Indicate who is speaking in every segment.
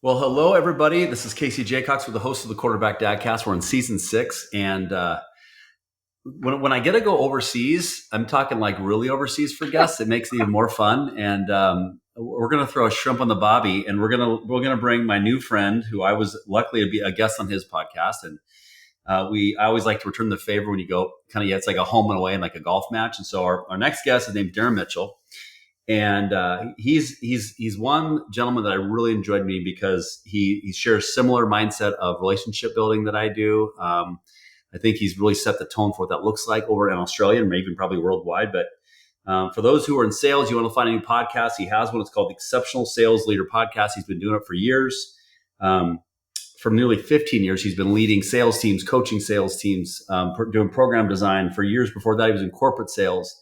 Speaker 1: Well, hello, everybody. This is Casey Jacox with the host of the Quarterback Dadcast. We're in season 6. And when I get to go overseas, I'm talking like really overseas for guests. It makes it even more fun. And we're going to throw a shrimp on the bobby. And we're gonna bring my new friend, who I was luckily to be a guest on his podcast. And I always like to return the favor when you go kind of, it's like a home and away in like a golf match. And so our next guest is named Darren Mitchell. And he's one gentleman that I really enjoyed meeting because he shares similar mindset of relationship building that I do. I think he's really set the tone for what that looks like over in Australia and maybe even probably worldwide. But for those who are in sales, you want to find a new podcast, he has one. It's called the Exceptional Sales Leader Podcast. He's been doing it for years. For nearly 15 years, he's been leading sales teams, coaching sales teams, doing program design. For years before that, he was in corporate sales.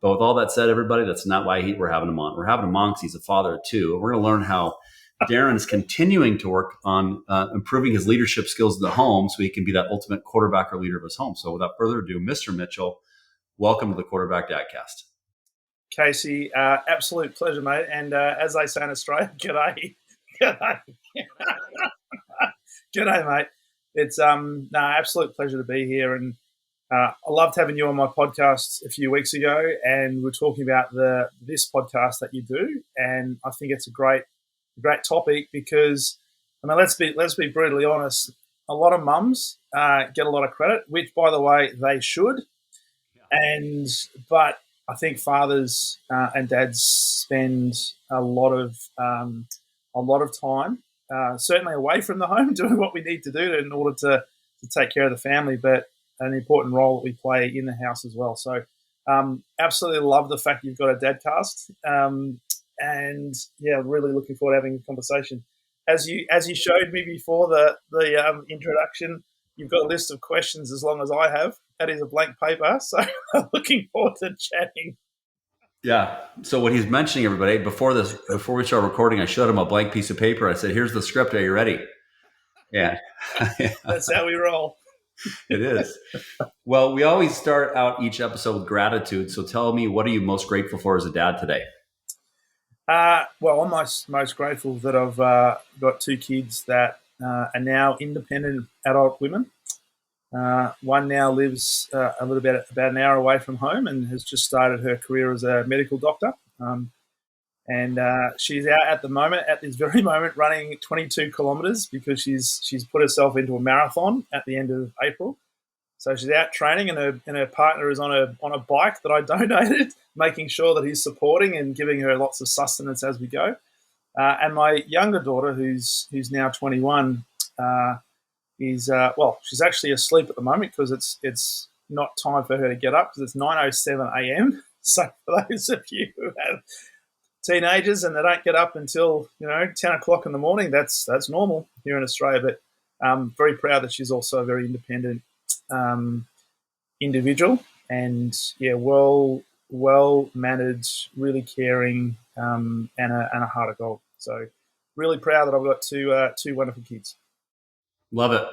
Speaker 1: But with all that said, everybody, that's not why we're having him on. We're having him on because he's a father too. And we're going to learn how Darren is continuing to work on improving his leadership skills in the home so he can be that ultimate quarterback or leader of his home. So without further ado, Mr. Mitchell, welcome to the Quarterback Dadcast.
Speaker 2: Casey, absolute pleasure, mate. And as they say in Australia, g'day. G'day. G'day, mate. It's absolute pleasure to be here. And I loved having you on my podcast a few weeks ago, and we're talking about this podcast that you do. And I think it's a great topic because, I mean, let's be brutally honest. A lot of mums get a lot of credit, which, by the way, they should. Yeah. But I think fathers and dads spend a lot of time, certainly away from the home, doing what we need to do in order to take care of the family, but an important role that we play in the house as well. So absolutely love the fact you've got a dadcast, and yeah, really looking forward to having a conversation. As you showed me before the introduction, you've got a list of questions as long as I have. That is a blank paper, so I'm looking forward to chatting.
Speaker 1: Yeah. So what he's mentioning, everybody, before we start recording, I showed him a blank piece of paper. I said, "Here's the script. Are you ready?" Yeah.
Speaker 2: That's how we roll.
Speaker 1: It is. Well, we always start out each episode with gratitude. So tell me, what are you most grateful for as a dad today?
Speaker 2: Well, I'm most grateful that I've got two kids that are now independent adult women. One now lives a little bit about an hour away from home and has just started her career as a medical doctor. And she's out at this very moment, running 22 kilometres because she's put herself into a marathon at the end of April. So she's out training, and her partner is on a bike that I donated, making sure that he's supporting and giving her lots of sustenance as we go. And my younger daughter, who's now 21, she's actually asleep at the moment because it's not time for her to get up because it's 9:07 a.m. So for those of you who have teenagers and they don't get up until 10 o'clock in the morning, that's normal here in Australia. But I'm very proud that she's also a very independent individual, and well managed, really caring, and a heart of gold. So really proud that I've got two wonderful kids.
Speaker 1: Love it.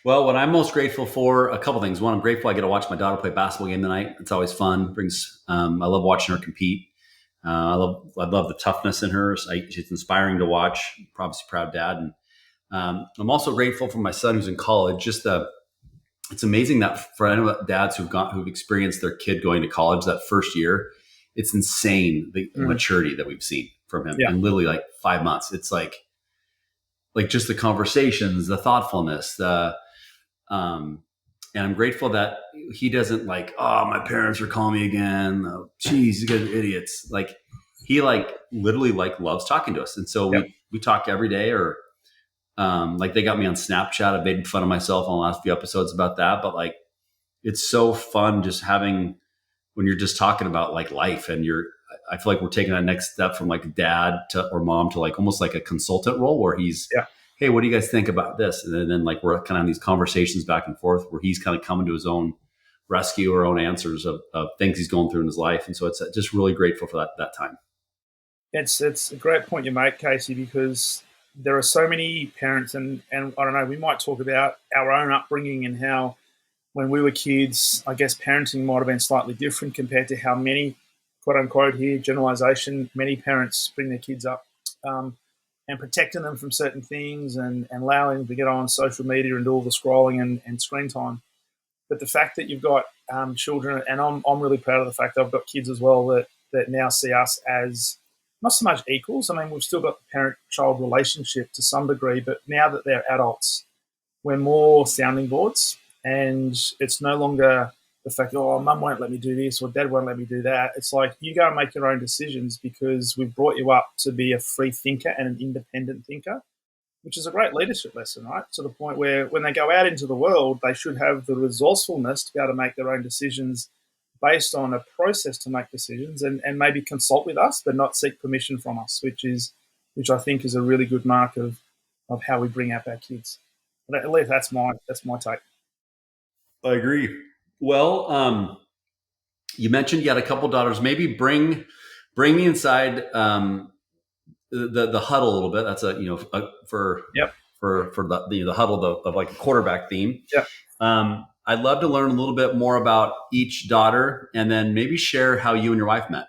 Speaker 1: Well, what I'm most grateful for, a couple things. One, I'm grateful I get to watch my daughter play basketball game tonight. It's always fun. I love watching her compete. I love the toughness in her. She's inspiring to watch. Obviously, proud dad. And I'm also grateful for my son who's in college. It's amazing that for any dads who've experienced their kid going to college that first year, it's insane the maturity that we've seen from him in literally like 5 months. It's like just the conversations, the thoughtfulness, and I'm grateful that he doesn't my parents are calling me again. Oh, geez, you guys are idiots. He literally loves talking to us. And so we talk every day, or they got me on Snapchat. I've made fun of myself on the last few episodes about that, but it's so fun just having, when you're just talking about life, and I feel like we're taking that next step from dad or mom to almost like a consultant role where he's, hey, what do you guys think about this? And then we're kind of having these conversations back and forth where he's kind of coming to his own rescue or own answers of things he's going through in his life. And so it's just really grateful for that time.
Speaker 2: It's a great point you make, Casey, because there are so many parents, and I don't know, we might talk about our own upbringing and how when we were kids, I guess parenting might have been slightly different compared to how many, quote unquote here, generalization, many parents bring their kids up. and protecting them from certain things and allowing them to get on social media and do all the scrolling and screen time. But the fact that you've got children, and I'm really proud of the fact that I've got kids as well that now see us as not so much equals. I mean, we've still got the parent-child relationship to some degree, but now that they're adults, we're more sounding boards, and it's no longer the fact, oh, mum won't let me do this or dad won't let me do that. It's like you go and make your own decisions because we've brought you up to be a free thinker and an independent thinker, which is a great leadership lesson, right? To the point where when they go out into the world, they should have the resourcefulness to be able to make their own decisions based on a process to make decisions and maybe consult with us, but not seek permission from us, which I think is a really good mark of how we bring up our kids. At least that's my take.
Speaker 1: I agree. Well, you mentioned you had a couple daughters. Maybe bring me inside the huddle a little bit. That's for
Speaker 2: Yep.
Speaker 1: for the huddle of like a quarterback theme.
Speaker 2: Yep.
Speaker 1: I'd love to learn a little bit more about each daughter, and then maybe share how you and your wife met.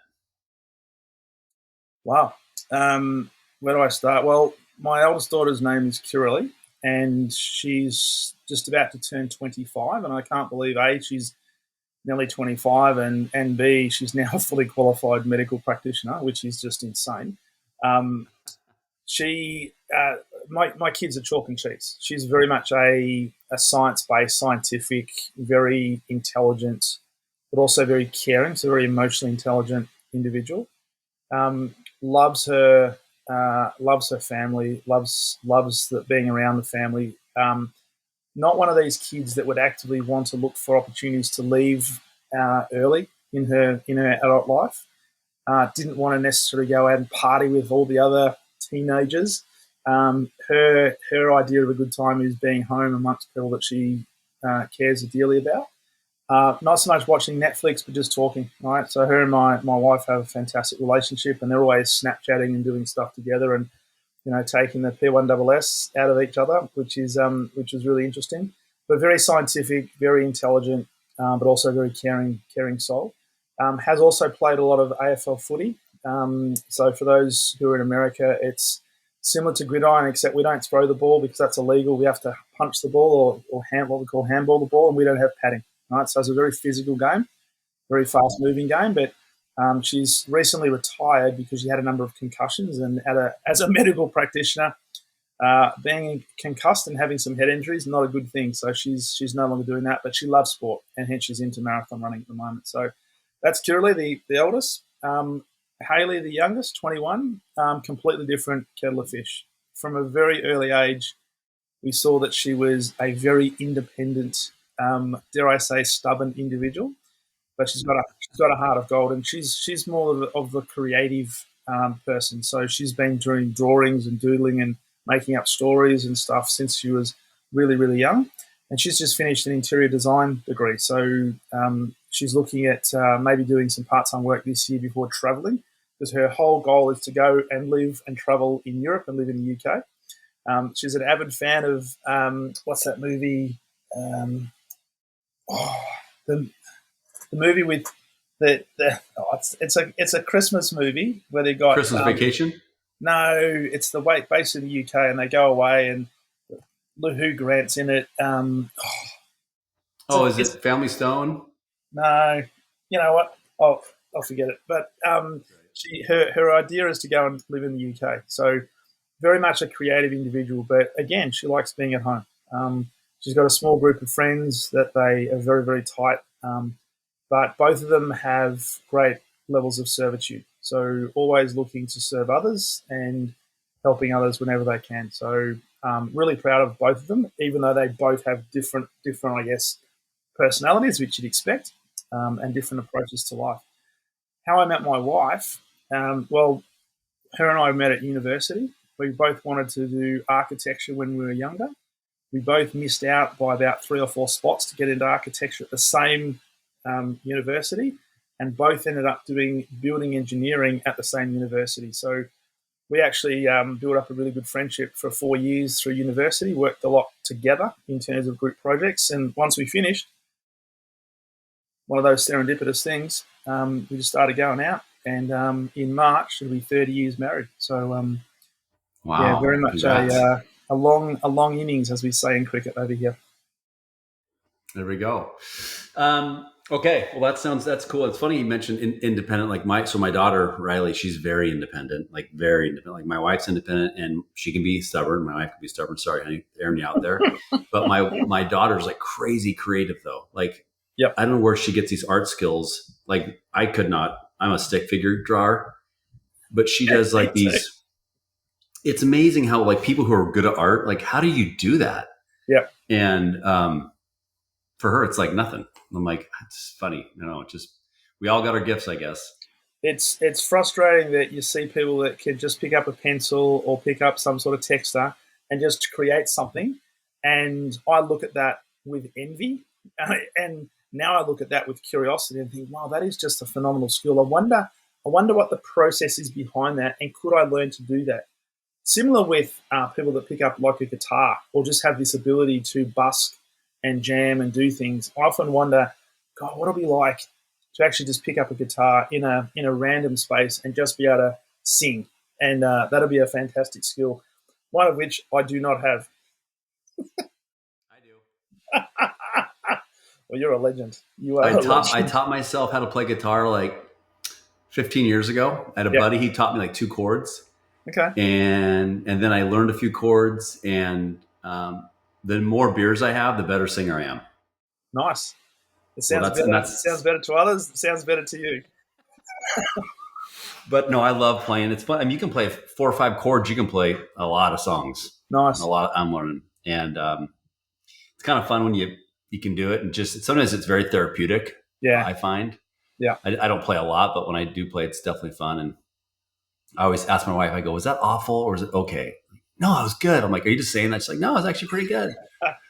Speaker 2: Wow. Where do I start? Well, my eldest daughter's name is Kiralee, and she's just about to turn 25, and I can't believe A, she's nearly 25, and B, she's now a fully qualified medical practitioner, which is just insane. Um, my kids are chalk and cheese. She's very much a science-based, scientific, very intelligent, but also very caring, so very emotionally intelligent individual. Um, loves her family, loves being around the family. Not one of these kids that would actively want to look for opportunities to leave early in her adult life. Didn't want to necessarily go out and party with all the other teenagers. Her idea of a good time is being home amongst people that she cares dearly about. Not so much watching Netflix, but just talking. Right, so her and my wife have a fantastic relationship, and they're always Snapchatting and doing stuff together, and taking the P1SS out of each other, which is really interesting. But very scientific, very intelligent, but also very caring soul. Has also played a lot of AFL footy. So for those who are in America, it's similar to gridiron, except we don't throw the ball because that's illegal. We have to punch the ball or what we call handball the ball, and we don't have padding. Right, so it's a very physical game, very fast-moving game. But she's recently retired because she had a number of concussions, and as a medical practitioner, being concussed and having some head injuries not a good thing. So she's no longer doing that, but she loves sport, and hence she's into marathon running at the moment. So that's Kiralee, the eldest. Haley, the youngest, 21, completely different kettle of fish. From a very early age, we saw that she was a very independent, dare I say, stubborn individual. But she's got a heart of gold, and she's more of the creative person. So she's been doing drawings and doodling and making up stories and stuff since she was really, really young. And she's just finished an interior design degree. So she's looking at maybe doing some part-time work this year before traveling, because her whole goal is to go and live and travel in Europe and live in the UK. She's an avid fan of what's that movie? The movie with it's a Christmas movie where they got
Speaker 1: Christmas Vacation.
Speaker 2: No, it's the based in the UK, and they go away, and Hugh Grant's in it.
Speaker 1: Is it Family Stone?
Speaker 2: No, you know what? I'll forget it. But her idea is to go and live in the UK. So very much a creative individual, but again, she likes being at home. She's got a small group of friends that they are very, very tight. But both of them have great levels of servitude. So always looking to serve others and helping others whenever they can. So really proud of both of them, even though they both have different, I guess, personalities, which you'd expect, and different approaches to life. How I met my wife, well, her and I met at university. We both wanted to do architecture when we were younger. We both missed out by about 3 or 4 spots to get into architecture at the same university, and both ended up doing building engineering at the same university. So we actually built up a really good friendship for 4 years through university, worked a lot together in terms of group projects. And once we finished, one of those serendipitous things, we just started going out. And in March, it'll be 30 years married. So Yeah,
Speaker 1: Wow.
Speaker 2: very much
Speaker 1: Congrats.
Speaker 2: a long innings, as we say in cricket over here.
Speaker 1: There we go. Okay, well that's cool. It's funny you mentioned independent. Like my daughter Riley, she's very independent, like very independent. Like my wife's independent, and she can be stubborn. My wife can be stubborn. Sorry, honey, airing you out there. But my daughter's like crazy creative though. Like
Speaker 2: Yep.
Speaker 1: I don't know where she gets these art skills. Like I could not. I'm a stick figure drawer, but she does
Speaker 2: Me
Speaker 1: like
Speaker 2: too.
Speaker 1: these. It's amazing how like people who are good at art, like how do you do that?
Speaker 2: Yep.
Speaker 1: And for her, it's like nothing. I'm like, it's funny, just we all got our gifts, I guess.
Speaker 2: It's frustrating that you see people that can just pick up a pencil or pick up some sort of texter and just create something. And I look at that with envy, and now I look at that with curiosity and think, wow, that is just a phenomenal skill. I wonder what the process is behind that, and could I learn to do that? Similar with people that pick up like a guitar or just have this ability to busk and jam and do things. I often wonder, God, what it'll be like to actually just pick up a guitar in a random space and just be able to sing, and that'll be a fantastic skill. One of which I do not have.
Speaker 1: I do.
Speaker 2: Well, you're a legend. You are
Speaker 1: I
Speaker 2: a
Speaker 1: taught I
Speaker 2: legend.
Speaker 1: taught myself how to play guitar like 15 years ago. I had a
Speaker 2: Yeah.
Speaker 1: buddy. He taught me like two chords,
Speaker 2: Okay.
Speaker 1: and then I learned a few chords. And the more beers I have, the better singer I am.
Speaker 2: Nice. It
Speaker 1: Well,
Speaker 2: sounds
Speaker 1: that's
Speaker 2: better.
Speaker 1: and
Speaker 2: It sounds
Speaker 1: that's.
Speaker 2: better to others. It sounds better to you.
Speaker 1: But no, I love playing. It's fun. I mean, you can play 4 or 5 chords. You can play a lot of songs. A
Speaker 2: Nice.
Speaker 1: lot. I'm learning, and it's kind of fun when you can do it, and just sometimes it's very therapeutic.
Speaker 2: Yeah.
Speaker 1: I find
Speaker 2: Yeah.
Speaker 1: I don't play a lot, but when I do play, it's definitely fun. And I always ask my wife, I go, "Was that awful or is it okay?" No, it was good. I'm like, "Are you just saying that?" She's like, "No, it's actually pretty good."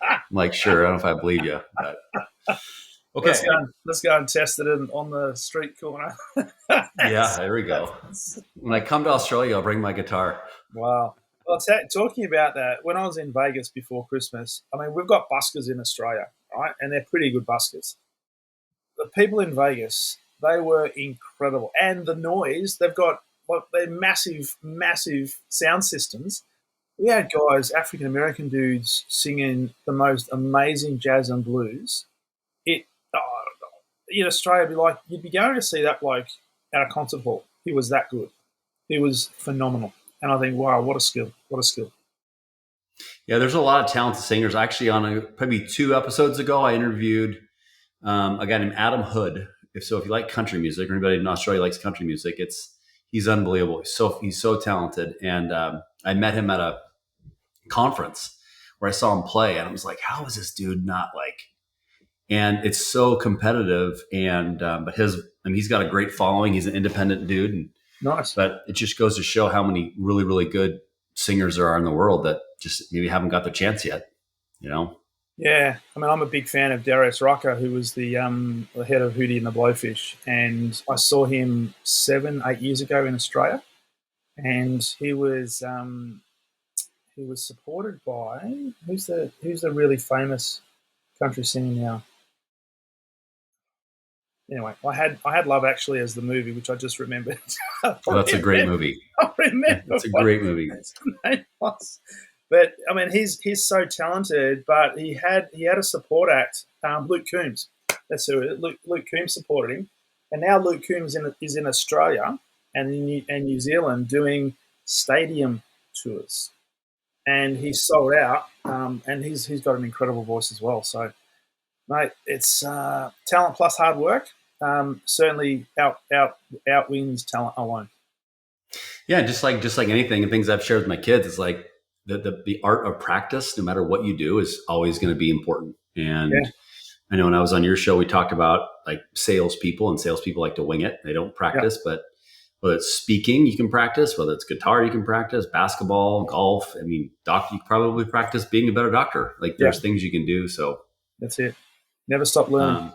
Speaker 1: I'm like, "Sure." I don't know if I believe you, but okay.
Speaker 2: Let's go and test it on the street corner.
Speaker 1: Yeah, there we go. When I come to Australia, I'll bring my guitar.
Speaker 2: Wow. Well, talking about that, when I was in Vegas before Christmas, I mean, we've got buskers in Australia, right? And they're pretty good buskers. The people in Vegas, they were incredible. And the noise, they've got like they're massive, massive sound systems. We had guys, African American dudes, singing the most amazing jazz and blues. It in Australia, be like you'd be going to see that bloke at a concert hall. He was that good. He was phenomenal. And I think, wow, what a skill! What a skill!
Speaker 1: Yeah, there's a lot of talented singers. Actually, probably 2 episodes ago, I interviewed a guy named Adam Hood. If you like country music, or anybody in Australia likes country music, he's unbelievable. He's so talented, and I met him at a conference where I saw him play, and I was like, "How is this dude not like?" And it's so competitive, and but he's got a great following. He's an independent dude,
Speaker 2: Nice.
Speaker 1: but it just goes to show how many really really good singers there are in the world that just maybe haven't got the chance yet. You know.
Speaker 2: Yeah, I mean, I'm a big fan of Darius Rucker, who was the head of Hootie and the Blowfish, and I saw him 7, 8 years ago in Australia, and he was supported by who's the really famous country singer now. Anyway, I had Love Actually as the movie, which I just remembered. I
Speaker 1: Well, that's a great
Speaker 2: remember,
Speaker 1: movie.
Speaker 2: I remember
Speaker 1: It's a
Speaker 2: what
Speaker 1: great movie.
Speaker 2: his name was. But I mean, he's so talented. But he had a support act. Luke Combs, that's who it is. Luke Combs supported him, and now Luke Combs is in Australia and New Zealand doing stadium tours, and he's sold out. And he's got an incredible voice as well. So, mate, it's talent plus hard work. Certainly outwins talent alone.
Speaker 1: Yeah, just like anything and things I've shared with my kids, it's like the art of practice, no matter what you do, is always going to be important.
Speaker 2: Yeah,
Speaker 1: And I know when I was on your show, we talked about like salespeople, and salespeople like to wing it; they don't
Speaker 2: yeah,
Speaker 1: practice. But whether it's speaking, you can practice. Whether it's guitar, you can practice. Basketball, golf. I mean, doctor, you can probably practice being a better doctor. Like
Speaker 2: yeah.
Speaker 1: there's things you can do. So.
Speaker 2: That's it. Never stop learning.
Speaker 1: Um,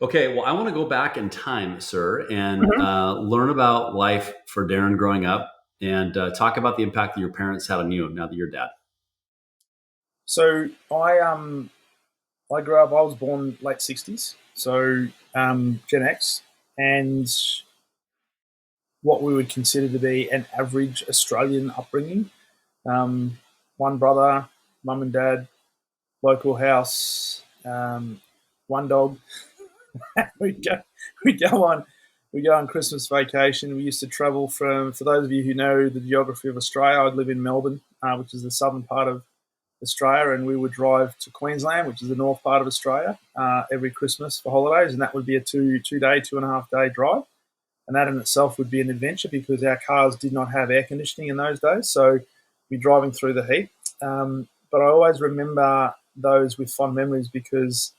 Speaker 1: Okay, well, I want to go back in time, sir, and
Speaker 2: Mhm.
Speaker 1: learn about life for Darren growing up, and talk about the impact that your parents had on you now that you're dad.
Speaker 2: So I grew up. I was born late 60s, so Gen X, and what we would consider to be an average Australian upbringing. One brother, mum and dad, local house, one dog. we'd go we'd go on Christmas vacation. We used to travel for those of you who know the geography of Australia, I'd live in Melbourne, which is the southern part of Australia, and we would drive to Queensland, which is the north part of Australia, every Christmas for holidays, and that would be a 2.5 day drive. And that in itself would be an adventure because our cars did not have air conditioning in those days, so we'd be driving through the heat. But I always remember those with fond memories because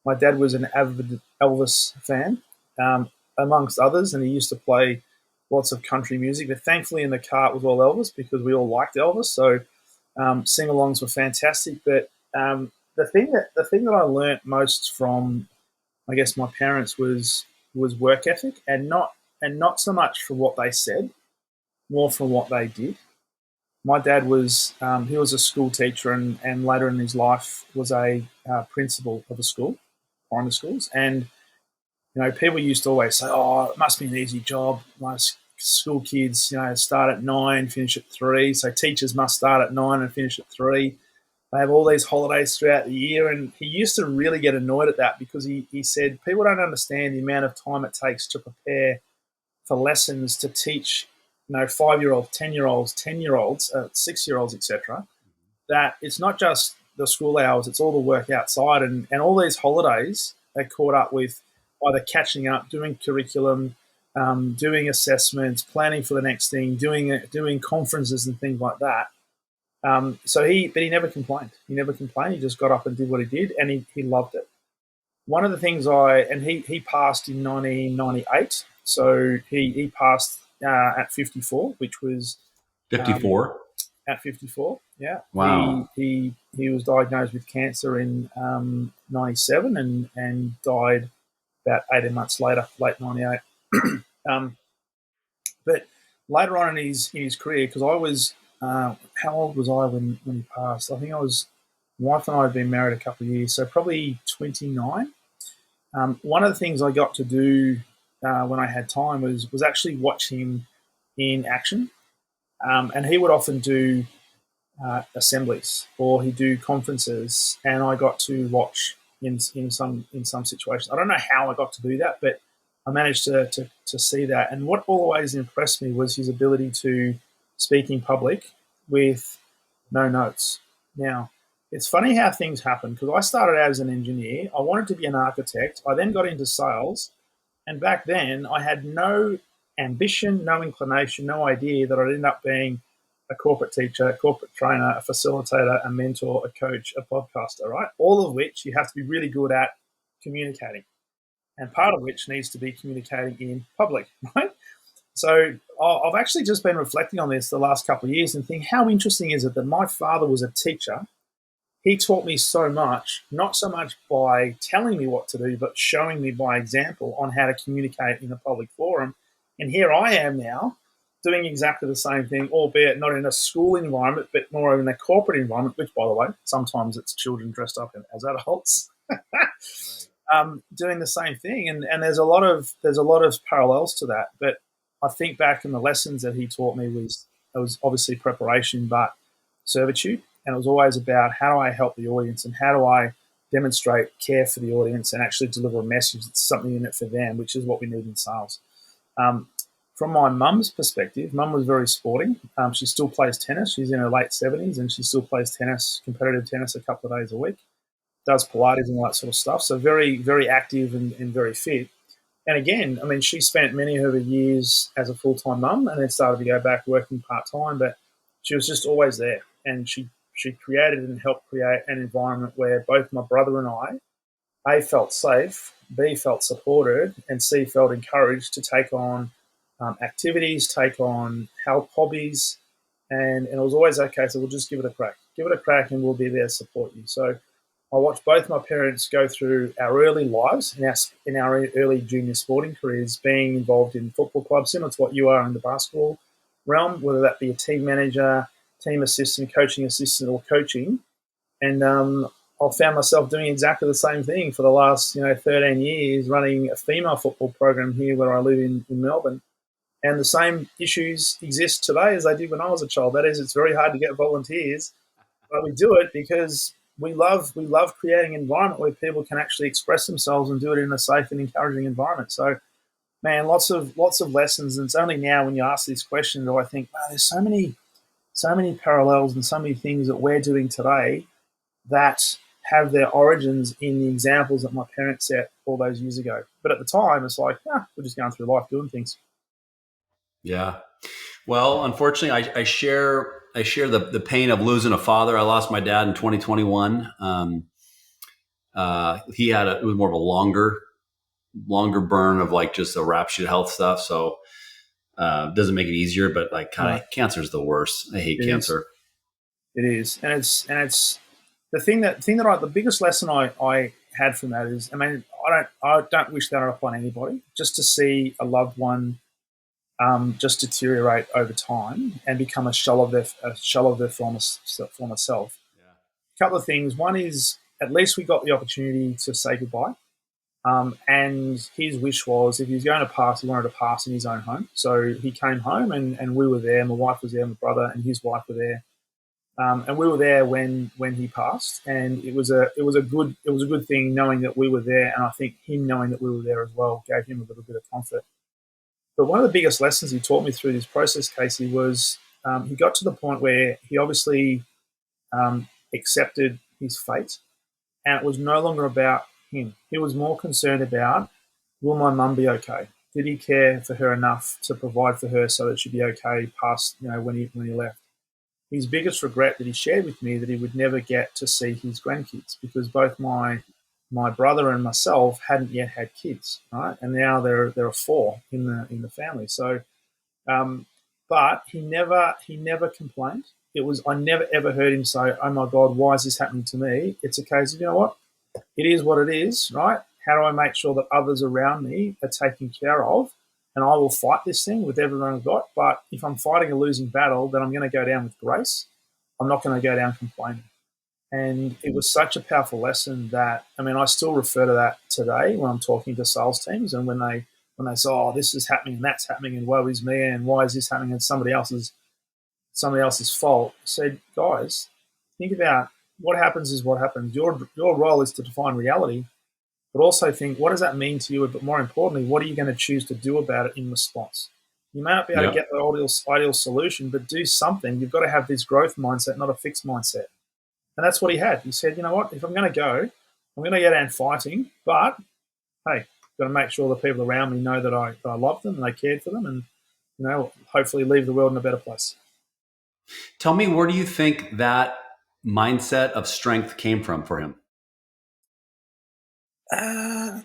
Speaker 2: my dad was an avid Elvis fan, amongst others, and he used to play lots of country music. But thankfully, in the car, it was all Elvis because we all liked Elvis. So sing-alongs were fantastic. But the thing that I learnt most from, I guess, my parents was work ethic, and not so much from what they said, more from what they did. My dad was he was a school teacher, and later in his life was a principal of a school, primary schools. And people used to always say, "Oh, it must be an easy job. Most school kids, start at 9, finish at 3. So teachers must start at 9 and finish at 3. They have all these holidays throughout the year." And he used to really get annoyed at that because he said people don't understand the amount of time it takes to prepare for lessons to teach 5-year-olds, 10-year-olds, 10-year-olds, 6-year-olds, etc. That it's not just the school hours, it's all the work outside, and all these holidays are caught up with either catching up, doing curriculum, doing assessments, planning for the next thing, doing conferences and things like that. But he never complained. He never complained. He just got up and did what he did, and he loved it. One of the things he passed in 1998, so he passed at 54, which was
Speaker 1: 54.
Speaker 2: At 54, yeah.
Speaker 1: Wow.
Speaker 2: He was diagnosed with cancer in 97 and died about 18 months later, late 98. But later on in his career, because I was how old was I when he passed? I think my wife and I had been married a couple of years, so probably 29. One of the things I got to do when I had time was actually watch him in action, and he would often do assemblies or he'd do conferences, and I got to watch in some situations. I don't know how I got to do that, but I managed to see that. And what always impressed me was his ability to speak in public with no notes. Now, it's funny how things happen because I started out as an engineer. I wanted to be an architect. I then got into sales. And back then, I had no ambition, no inclination, no idea that I'd end up being a corporate teacher, a corporate trainer, a facilitator, a mentor, a coach, a podcaster, right? All of which you have to be really good at communicating. And part of which needs to be communicating in public, right? So I've actually just been reflecting on this the last couple of years and thinking, how interesting is it that my father was a teacher? He taught me so much, not so much by telling me what to do, but showing me by example on how to communicate in a public forum. And here I am now doing exactly the same thing, albeit not in a school environment, but more in a corporate environment, which, by the way, sometimes it's children dressed up as adults. Doing the same thing, and there's a lot of parallels to that. But I think back in the lessons that he taught me was obviously preparation, but servitude, and it was always about how do I help the audience and how do I demonstrate care for the audience and actually deliver a message that's something in it for them, which is what we need in sales. From my mum's perspective, mum was very sporting. She still plays tennis. She's in her late 70s, and she still plays tennis, competitive tennis, a couple of days a week. Does Pilates and all that sort of stuff. So very, very active and very fit. And again, I mean, she spent many of her years as a full-time mum and then started to go back working part-time, but she was just always there. And she created and helped create an environment where both my brother and I, A, felt safe, B, felt supported, and C, felt encouraged to take on activities, take on help hobbies. And it was always okay, so we'll just give it a crack. Give it a crack and we'll be there to support you. So I watched both my parents go through our early lives, in our early junior sporting careers, being involved in football clubs, similar to what you are in the basketball realm, whether that be a team manager, team assistant, or coaching. And I found myself doing exactly the same thing for the last 13 years, running a female football program here where I live in Melbourne. And the same issues exist today as they did when I was a child. That is, it's very hard to get volunteers, but we do it because we love creating an environment where people can actually express themselves and do it in a safe and encouraging environment. So, man, lots of lessons. And it's only now when you ask this question do I think, wow, there's so many parallels and so many things that we're doing today that have their origins in the examples that my parents set all those years ago. But at the time, it's like, we're just going through life doing things.
Speaker 1: Yeah. Well, unfortunately, I share the pain of losing a father. I lost my dad in 2021. He had it was more of a longer burn of like just a rap sheet health stuff. So doesn't make it easier, but like kind
Speaker 2: No,
Speaker 1: of cancer is the worst. I hate
Speaker 2: it is.
Speaker 1: cancer.
Speaker 2: It is, and it's the biggest lesson I had from that is, I mean, I don't wish that upon anybody. Just to see a loved one just deteriorate over time and become a shell of their former self.
Speaker 1: Yeah.
Speaker 2: A couple of things. One is at least we got the opportunity to say goodbye. And his wish was if he was going to pass, he wanted to pass in his own home. So he came home and we were there. My wife was there, my brother and his wife were there. And we were there when he passed, and it was a good thing knowing that we were there, and I think him knowing that we were there as well gave him a little bit of comfort. But one of the biggest lessons he taught me through this process, Casey, was he got to the point where he obviously accepted his fate, and it was no longer about him. He was more concerned about, will my mum be okay? Did he care for her enough to provide for her so that she'd be okay past when he left? His biggest regret that he shared with me that he would never get to see his grandkids because both my brother and myself hadn't yet had kids, right? And now there are four in the family. So, um, but he never complained. It was I never ever heard him say, "Oh my God, why is this happening to me?" It's a case of what it is, what it is, right? How do I make sure that others around me are taken care of? And I will fight this thing with everyone I've got. But if I'm fighting a losing battle, then I'm going to go down with grace. I'm not going to go down complaining. And it was such a powerful lesson that I mean, I still refer to that today when I'm talking to sales teams, and when they say, "Oh, this is happening and that's happening, and woe is me, and why is this happening?" and somebody else's fault. I said, guys, think about what happens is what happens. Your role is to define reality, but also think what does that mean to you? But more importantly, what are you going to choose to do about it in response? You may not be able to
Speaker 1: Yeah.
Speaker 2: get the ideal solution, but do something. You've got to have this growth mindset, not a fixed mindset. And that's what he had. He said, you know what? If I'm going to go, I'm going to get out fighting, but hey, I've got to make sure the people around me know that I love them and I cared for them, and hopefully leave the world in a better place.
Speaker 1: Tell me, where do you think that mindset of strength came from for him?
Speaker 2: Uh,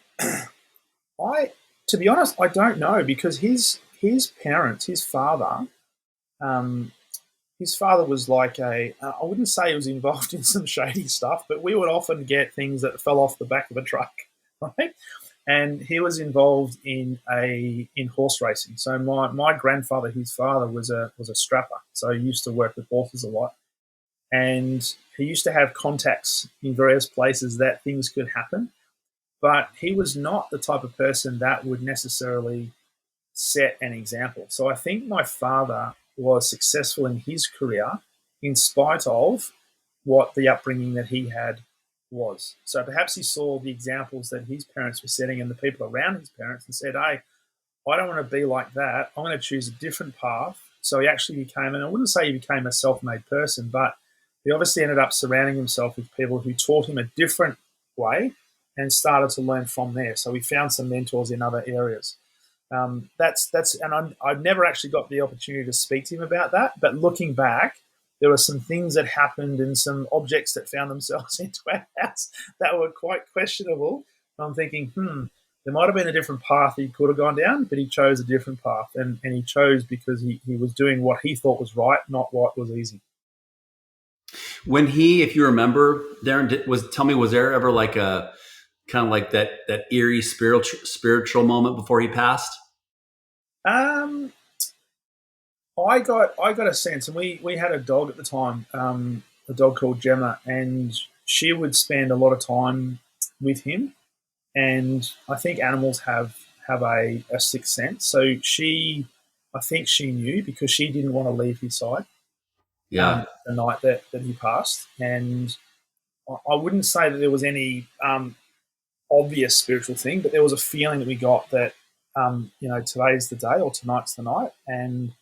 Speaker 2: I, to be honest, I don't know because his parents, um, his father was like I wouldn't say he was involved in some shady stuff, but we would often get things that fell off the back of a truck, right? And he was involved in horse racing. So my grandfather, his father, was a strapper, so he used to work with horses a lot, and he used to have contacts in various places that things could happen. But he was not the type of person that would necessarily set an example. So I think my father was successful in his career in spite of what the upbringing that he had was. So perhaps he saw the examples that his parents were setting and the people around his parents and said, hey, I don't want to be like that. I'm going to choose a different path. So he actually became, and I wouldn't say he became a self made person, but he obviously ended up surrounding himself with people who taught him a different way and started to learn from there. So he found some mentors in other areas. And I've never actually got the opportunity to speak to him about that. But looking back, there were some things that happened and some objects that found themselves into our house that were quite questionable. I'm thinking, there might have been a different path he could have gone down, but he chose a different path. And he chose because he was doing what he thought was right, not what was easy.
Speaker 1: When he, if you remember, Darren, tell me, was there ever like a kind of like that eerie spiritual moment before he passed?
Speaker 2: Um, I got a sense, and we had a dog at the time, a dog called Gemma, and she would spend a lot of time with him. And I think animals have a sixth sense. So I think she knew because she didn't want to leave his side
Speaker 1: Yeah.
Speaker 2: the night that he passed. And I wouldn't say that there was any obvious spiritual thing, but there was a feeling that we got that, today's the day or tonight's the night. And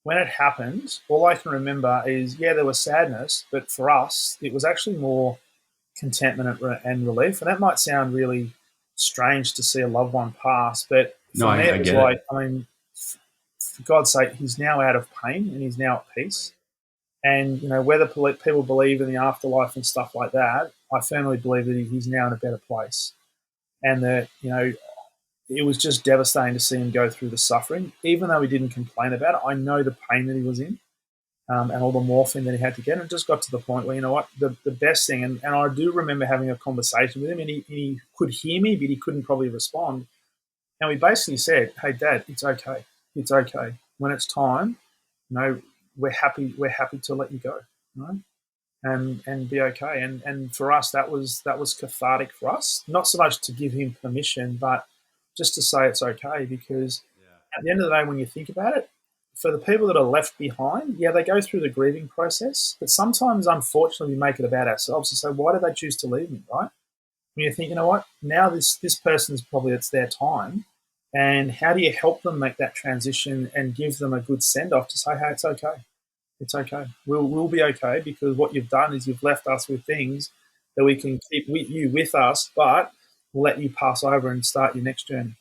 Speaker 2: when it happened, all I can remember is, there was sadness, but for us, it was actually more contentment and relief. And that might sound really strange to see a loved one pass, but
Speaker 1: No,
Speaker 2: for me,
Speaker 1: I
Speaker 2: it was
Speaker 1: get it.
Speaker 2: like, for God's sake, he's now out of pain and he's now at peace. And, whether people believe in the afterlife and stuff like that, I firmly believe that he's now in a better place. And that, it was just devastating to see him go through the suffering. Even though he didn't complain about it, I know the pain that he was in, and all the morphine that he had to get. And it just got to the point where, the best thing, and I do remember having a conversation with him, and he could hear me, but he couldn't probably respond. And we basically said, "Hey, Dad, it's okay. It's okay. When it's time, we're happy to let you go, and be okay." And for us, that was cathartic for us. Not so much to give him permission, but just to say it's okay, because at the end of the day, when you think about it, for the people that are left behind, they go through the grieving process, but sometimes, unfortunately, we make it about ourselves to say, why did they choose to leave me, right? When you think, what, now this person's probably, it's their time, and how do you help them make that transition and give them a good send-off to say, hey, it's okay. It's okay. We'll be okay, because what you've done is you've left us with things that we can keep you with us, but we'll let you pass over and start your next journey.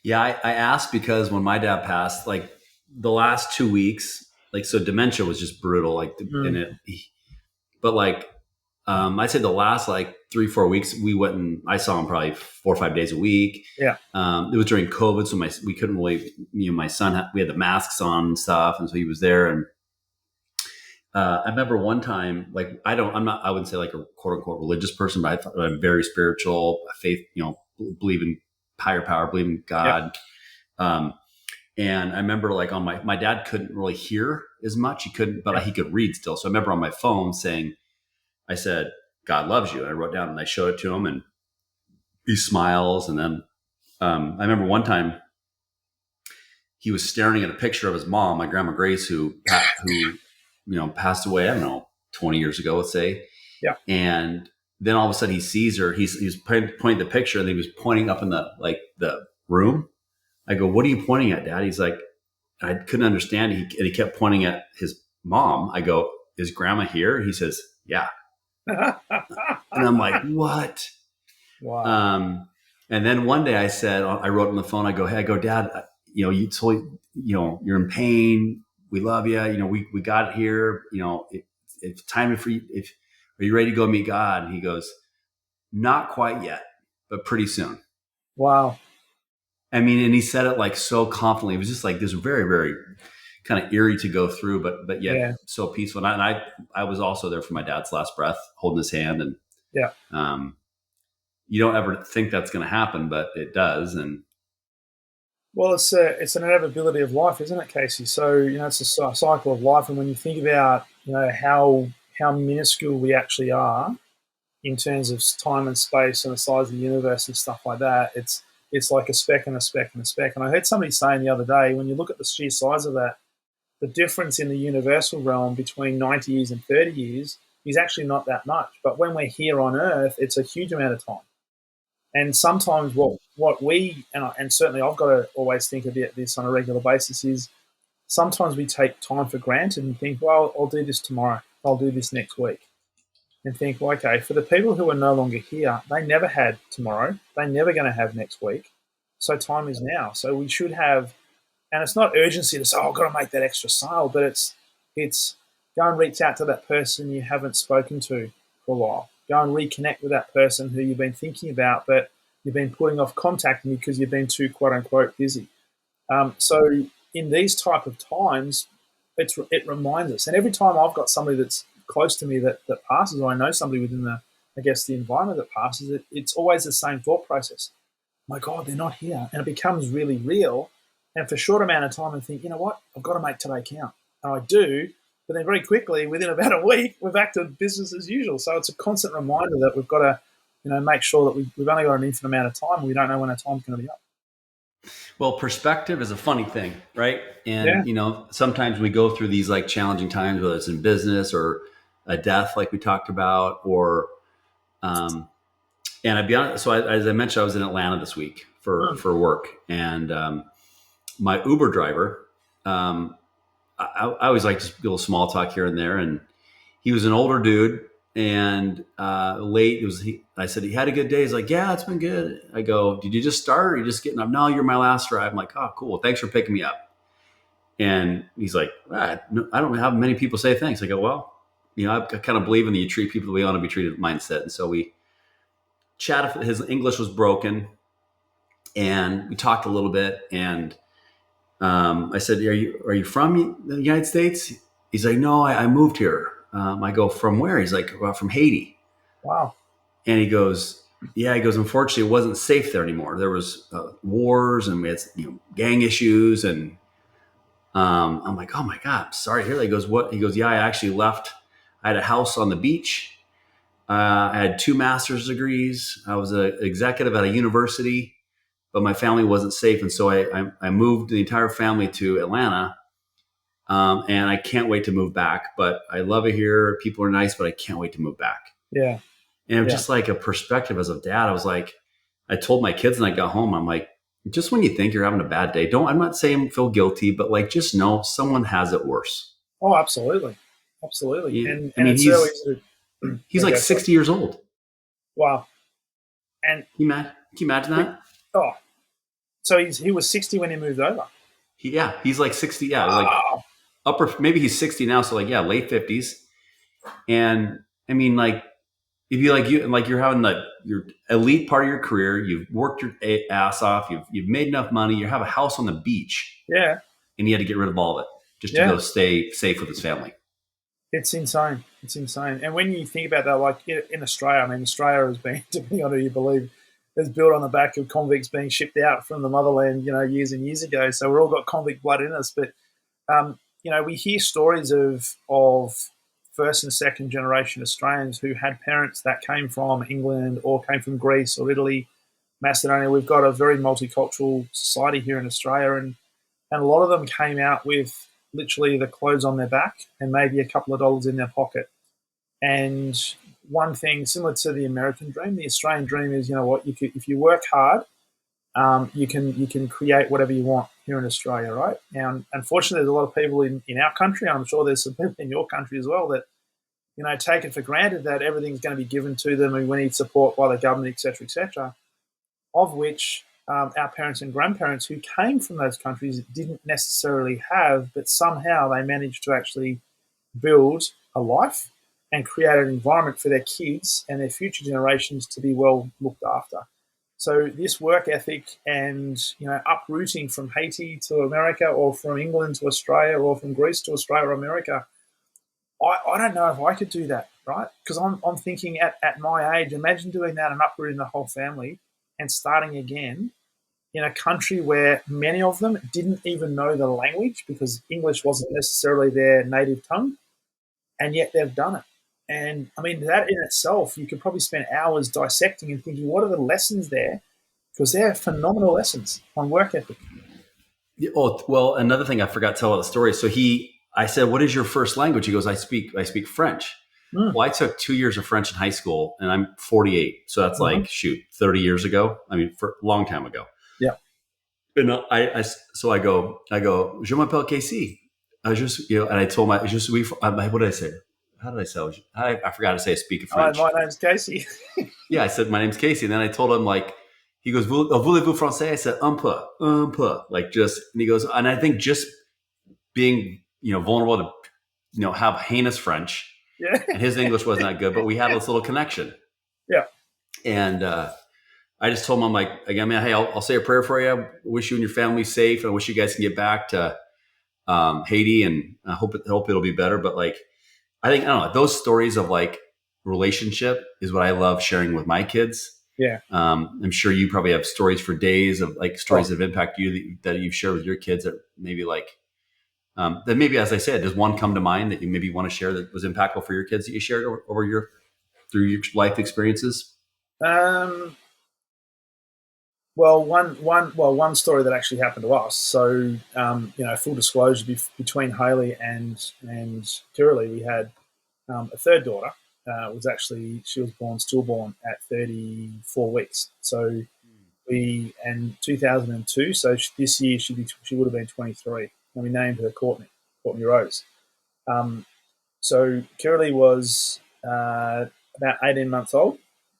Speaker 1: Yeah, I asked because when my dad passed, like the last 2 weeks, like, so dementia was just brutal. Like, but like, I'd say the last like 3-4 weeks, we went and I saw him probably 4 or 5 days a week.
Speaker 2: Yeah.
Speaker 1: It was during COVID, so we couldn't really, my son, we had the masks on and stuff, and so he was there. And I remember one time, like, I wouldn't say like a quote unquote religious person, but I'm very spiritual, faith, believe in higher power, believe in God. Yeah. And I remember, like, on my dad couldn't really hear as much. He couldn't, but he could read still. So I remember on my phone I said, God loves you. And I wrote down and I showed it to him, and he smiles. And then I remember one time he was staring at a picture of his mom, my grandma Grace, who passed away, I don't know, 20 years ago, let's say.
Speaker 2: Yeah.
Speaker 1: And then all of a sudden he sees her. He's pointing the picture, and he was pointing up in the room. I go, what are you pointing at, Dad? He's like, I couldn't understand. He kept pointing at his mom. I go, is Grandma here? He says, yeah. And I'm like, what?
Speaker 2: Wow.
Speaker 1: And then one day I wrote on the phone, I go, Dad, you told, you're in pain. We love you. We got it here. It's time for you. Are you ready to go meet God? And he goes, not quite yet, but pretty soon.
Speaker 2: Wow.
Speaker 1: I mean, and he said it like so confidently. It was just like this very, very kind of eerie to go through, but yet so peaceful. And I was also there for my dad's last breath, holding his hand. And you don't ever think that's going to happen, but it does. And
Speaker 2: well, it's an inevitability of life, isn't it, Casey? So, it's a cycle of life. And when you think about, how minuscule we actually are in terms of time and space and the size of the universe and stuff like that, it's like a speck and a speck and a speck. And I heard somebody saying the other day, when you look at the sheer size of that, the difference in the universal realm between 90 years and 30 years is actually not that much. But when we're here on Earth, it's a huge amount of time. And sometimes what we, and certainly I've got to always think about this on a regular basis, is sometimes we take time for granted and think, well, I'll do this tomorrow. I'll do this next week. And think, well, okay, for the people who are no longer here, they never had tomorrow. They're never going to have next week. So time is now. So we should have, and it's not urgency to say, oh, I've got to make that extra sale, but it's go and reach out to that person you haven't spoken to for a while. Go and reconnect with that person who you've been thinking about, but you've been putting off contacting because you've been too, quote unquote, busy. So in these type of times, it reminds us. And every time I've got somebody that's close to me that passes, or I know somebody within the environment that passes, it's always the same thought process. My God, they're not here. And it becomes really real. And for a short amount of time, I think, you know what, I've got to make today count. And I do. But then very quickly, within about a week, we're back to business as usual. So it's a constant reminder that we've got to, make sure that we've only got an infinite amount of time, and we don't know when our time's going to be up.
Speaker 1: Well, perspective is a funny thing, right? And
Speaker 2: Yeah.
Speaker 1: sometimes we go through these like challenging times, whether it's in business or a death, like we talked about, or um, and I'd be honest. So as I mentioned, I was in Atlanta this week for
Speaker 2: Mm.
Speaker 1: work, and my Uber driver, um, I always like to do a little small talk here and there, and he was an older dude. And late, I said, he had a good day. He's like, yeah, it's been good. I go, did you just start or are you just getting up? No, you're my last ride. I'm like, oh, cool. Thanks for picking me up. And he's like, no, I don't have many people say thanks. I go, well, I kind of believe in the you treat people the way you want to be treated mindset. And so we chatted. His English was broken, and we talked a little bit. And I said, are you from the United States? He's like, no, I moved here. I go, from where? He's like, well, from Haiti.
Speaker 2: Wow.
Speaker 1: And he goes, yeah, he goes, unfortunately, it wasn't safe there anymore. There was wars, and we had gang issues. And I'm like, oh my God, sorry to hear that. He goes, what? He goes, yeah, I actually left. I had a house on the beach. I had 2 master's degrees. I was an executive at a university, but my family wasn't safe. And so I moved the entire family to Atlanta. And I can't wait to move back, but I love it here. People are nice, but I can't wait to move back.
Speaker 2: Yeah.
Speaker 1: And
Speaker 2: Yeah.
Speaker 1: just like a perspective as a dad, I was like, I told my kids when I got home, I'm like, just when you think you're having a bad day, I'm not saying feel guilty, but like, just know someone has it worse.
Speaker 2: Oh, absolutely. Absolutely. And
Speaker 1: I mean,
Speaker 2: it's so easy to
Speaker 1: he's like
Speaker 2: go, sorry.
Speaker 1: 60 years old.
Speaker 2: Wow. And
Speaker 1: Can you imagine that?
Speaker 2: oh, so he was 60 when he moved over.
Speaker 1: He's like 60. Yeah. Like
Speaker 2: Wow.
Speaker 1: maybe he's 60 now. So like, yeah, late 50s. And I mean, like, if you you're having your elite part of your career, you've worked your ass off, you've made enough money, you have a house on the beach,
Speaker 2: Yeah.
Speaker 1: and he had to get rid of all of it just to
Speaker 2: Yeah.
Speaker 1: go stay safe with his family.
Speaker 2: It's insane. It's insane. And when you think about that, like in Australia, I mean, Australia has been, depending on who you believe, is built on the back of convicts being shipped out from the motherland, years and years ago. So we're all got convict blood in us. But we hear stories of first and second generation Australians who had parents that came from England or came from Greece or Italy, Macedonia. We've got a very multicultural society here in Australia, and a lot of them came out with literally the clothes on their back and maybe a couple of dollars in their pocket. And one thing similar to the American dream, the Australian dream is, if you work hard, you can create whatever you want here in Australia, right? Now, unfortunately, there's a lot of people in our country, and I'm sure there's some people in your country as well that take it for granted that everything's going to be given to them, and we need support by the government, etc., etc. Of which our parents and grandparents who came from those countries didn't necessarily have, but somehow they managed to actually build a life and create an environment for their kids and their future generations to be well looked after. So this work ethic and uprooting from Haiti to America, or from England to Australia, or from Greece to Australia or America, I don't know if I could do that, right? Because I'm thinking at my age, imagine doing that and uprooting the whole family and starting again in a country where many of them didn't even know the language because English wasn't necessarily their native tongue, and yet they've done it. And I mean, that in itself, you could probably spend hours dissecting and thinking, what are the lessons there? Because they're phenomenal lessons on work ethic.
Speaker 1: Oh, well, another thing I forgot to tell about the story. So I said, what is your first language? He goes, I speak French.
Speaker 2: Mm.
Speaker 1: Well, I took 2 years of French in high school, and I'm 48. So that's
Speaker 2: Mm-hmm.
Speaker 1: like, 30 years ago. I mean, for a long time ago.
Speaker 2: Yeah.
Speaker 1: And so I go, je m'appelle Casey. I just, and I told what did I say? How did I say? I forgot to say I speak French.
Speaker 2: My name's Casey.
Speaker 1: Yeah, I said, my name's Casey. And then I told him, like, he goes, voulez-vous français? I said, un peu. Like, just, and he goes, and I think just being, vulnerable to, have heinous French.
Speaker 2: Yeah.
Speaker 1: And his English wasn't that good, but we had this little connection.
Speaker 2: Yeah.
Speaker 1: And I just told him, I'm like, again, man, hey, I'll say a prayer for you. I wish you and your family safe. And I wish you guys can get back to Haiti, and I hope it'll be better. But like, I don't know, those stories of like relationship is what I love sharing with my kids.
Speaker 2: Yeah.
Speaker 1: I'm sure you probably have stories for days of like stories that have impacted you that you've shared with your kids that maybe like, that maybe, as I said, does one come to mind that you maybe want to share that was impactful for your kids that you shared through your life experiences?
Speaker 2: One story that actually happened to us. So, full disclosure, between Haley and Kiralee, we had a third daughter. She was born stillborn at 34 weeks. So we and 2002. So this year she would have been 23, and we named her Courtney Rose. So Kiralee was about 18 months old,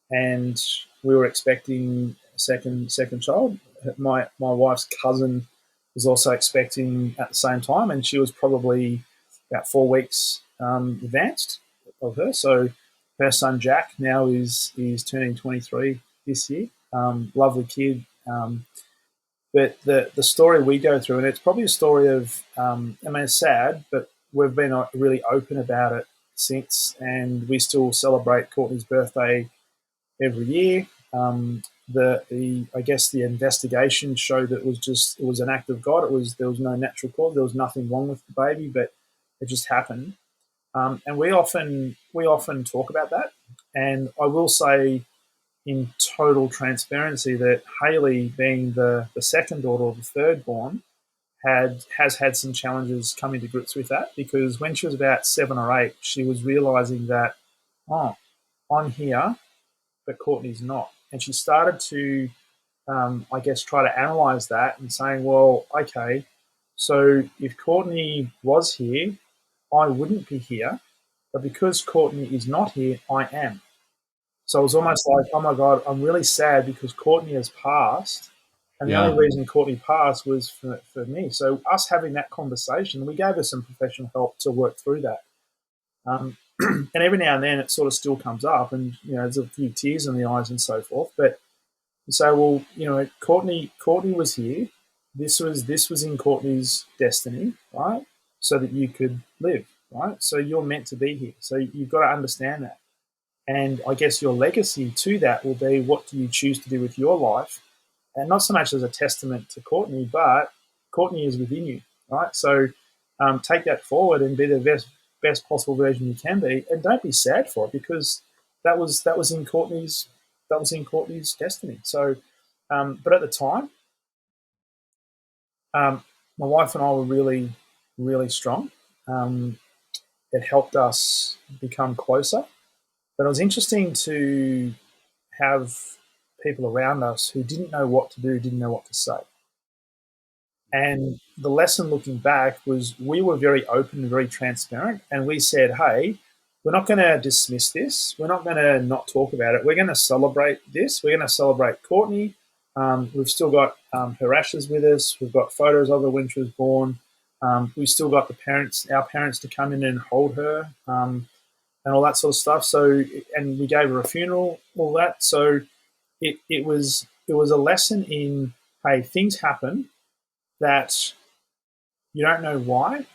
Speaker 2: and we were expecting a second child. My wife's cousin was also expecting at the same time, and she was probably about 4 weeks advanced of her. So her son Jack now is turning 23 this year. Lovely kid. But the story we go through, and it's probably a story of, it's sad, but we've been really open about it since, and we still celebrate Courtney's birthday every year. I guess the investigation showed that it was an act of God. There was no natural cause. There was nothing wrong with the baby, but it just happened. And we often talk about that. And I will say, in total transparency, that Haley, being the second daughter or the third born, has had some challenges coming to grips with that, because when she was about 7 or 8, she was realizing that, oh, I'm here, but Courtney's not. And she started to, try to analyze that and saying, well, okay, so if Courtney was here, I wouldn't be here, but because Courtney is not here, I am. So it was almost like, oh my God, I'm really sad because Courtney has passed. And the only
Speaker 1: Yeah.
Speaker 2: reason Courtney passed was for me. So us having that conversation, we gave her some professional help to work through that. And every now and then it sort of still comes up, and there's a few tears in the eyes and so forth. But you say, well, Courtney was here. This was in Courtney's destiny, right? So that you could live, right? So you're meant to be here. So you've got to understand that. And I guess your legacy to that will be, what do you choose to do with your life? And not so much as a testament to Courtney, but Courtney is within you, right? So take that forward and be the best possible version you can be, and don't be sad for it, because that was in Courtney's destiny. So, but at the time, my wife and I were really, really strong. It helped us become closer. But it was interesting to have people around us who didn't know what to do, didn't know what to say. And the lesson looking back was, we were very open and very transparent. And we said, hey, we're not going to dismiss this. We're not going to not talk about it. We're going to celebrate this. We're going to celebrate Courtney. We've still got her ashes with us. We've got photos of her when she was born. We've still got our parents to come in and hold her. And all that sort of stuff. So, and we gave her a funeral, all that. So it was a lesson in, hey, things happen that you don't know why,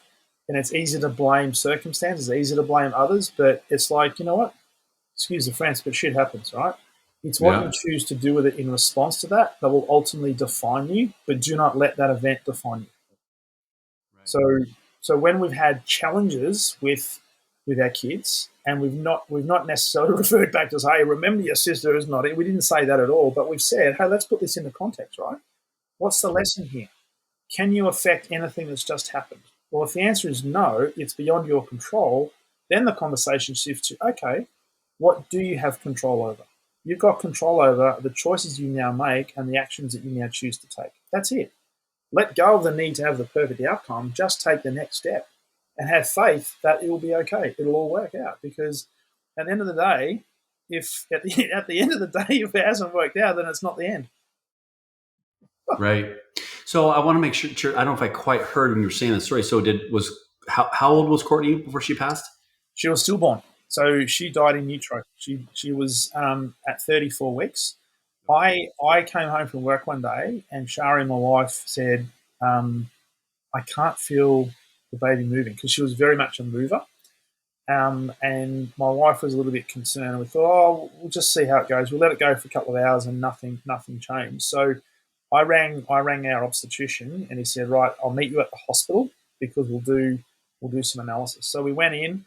Speaker 2: and it's easy to blame circumstances, easy to blame others, but it's like, you know what? Excuse the French, but shit happens, right? It's what you
Speaker 1: Yeah.
Speaker 2: choose to do with it in response to that will ultimately define you, but do not let that event define you.
Speaker 1: Right.
Speaker 2: So when we've had challenges with our kids, and we've not necessarily referred back to say, hey, remember your sister is not it. We didn't say that at all, but we've said, hey, let's put this into context, right? What's the lesson here? Can you affect anything that's just happened? Well, if the answer is no, it's beyond your control, then the conversation shifts to, okay, what do you have control over? You've got control over the choices you now make and the actions that you now choose to take. That's it. Let go of the need to have the perfect outcome. Just take the next step and have faith that it will be okay. It'll all work out, because at the end of the day, if at the end of the day, if it hasn't worked out, then it's not the end.
Speaker 1: Right. So I want to make sure. I don't know if I quite heard when you were saying the story. So how old was Courtney before she passed?
Speaker 2: She was stillborn, so she died in utero. She was at 34 weeks. I came home from work one day, and Shari, my wife, said, I can't feel the baby moving, because she was very much a mover. And my wife was a little bit concerned. We thought, oh, we'll just see how it goes. We'll let it go for a couple of hours, and nothing changed. So I rang our obstetrician, and he said, right, I'll meet you at the hospital, because we'll do some analysis. So we went in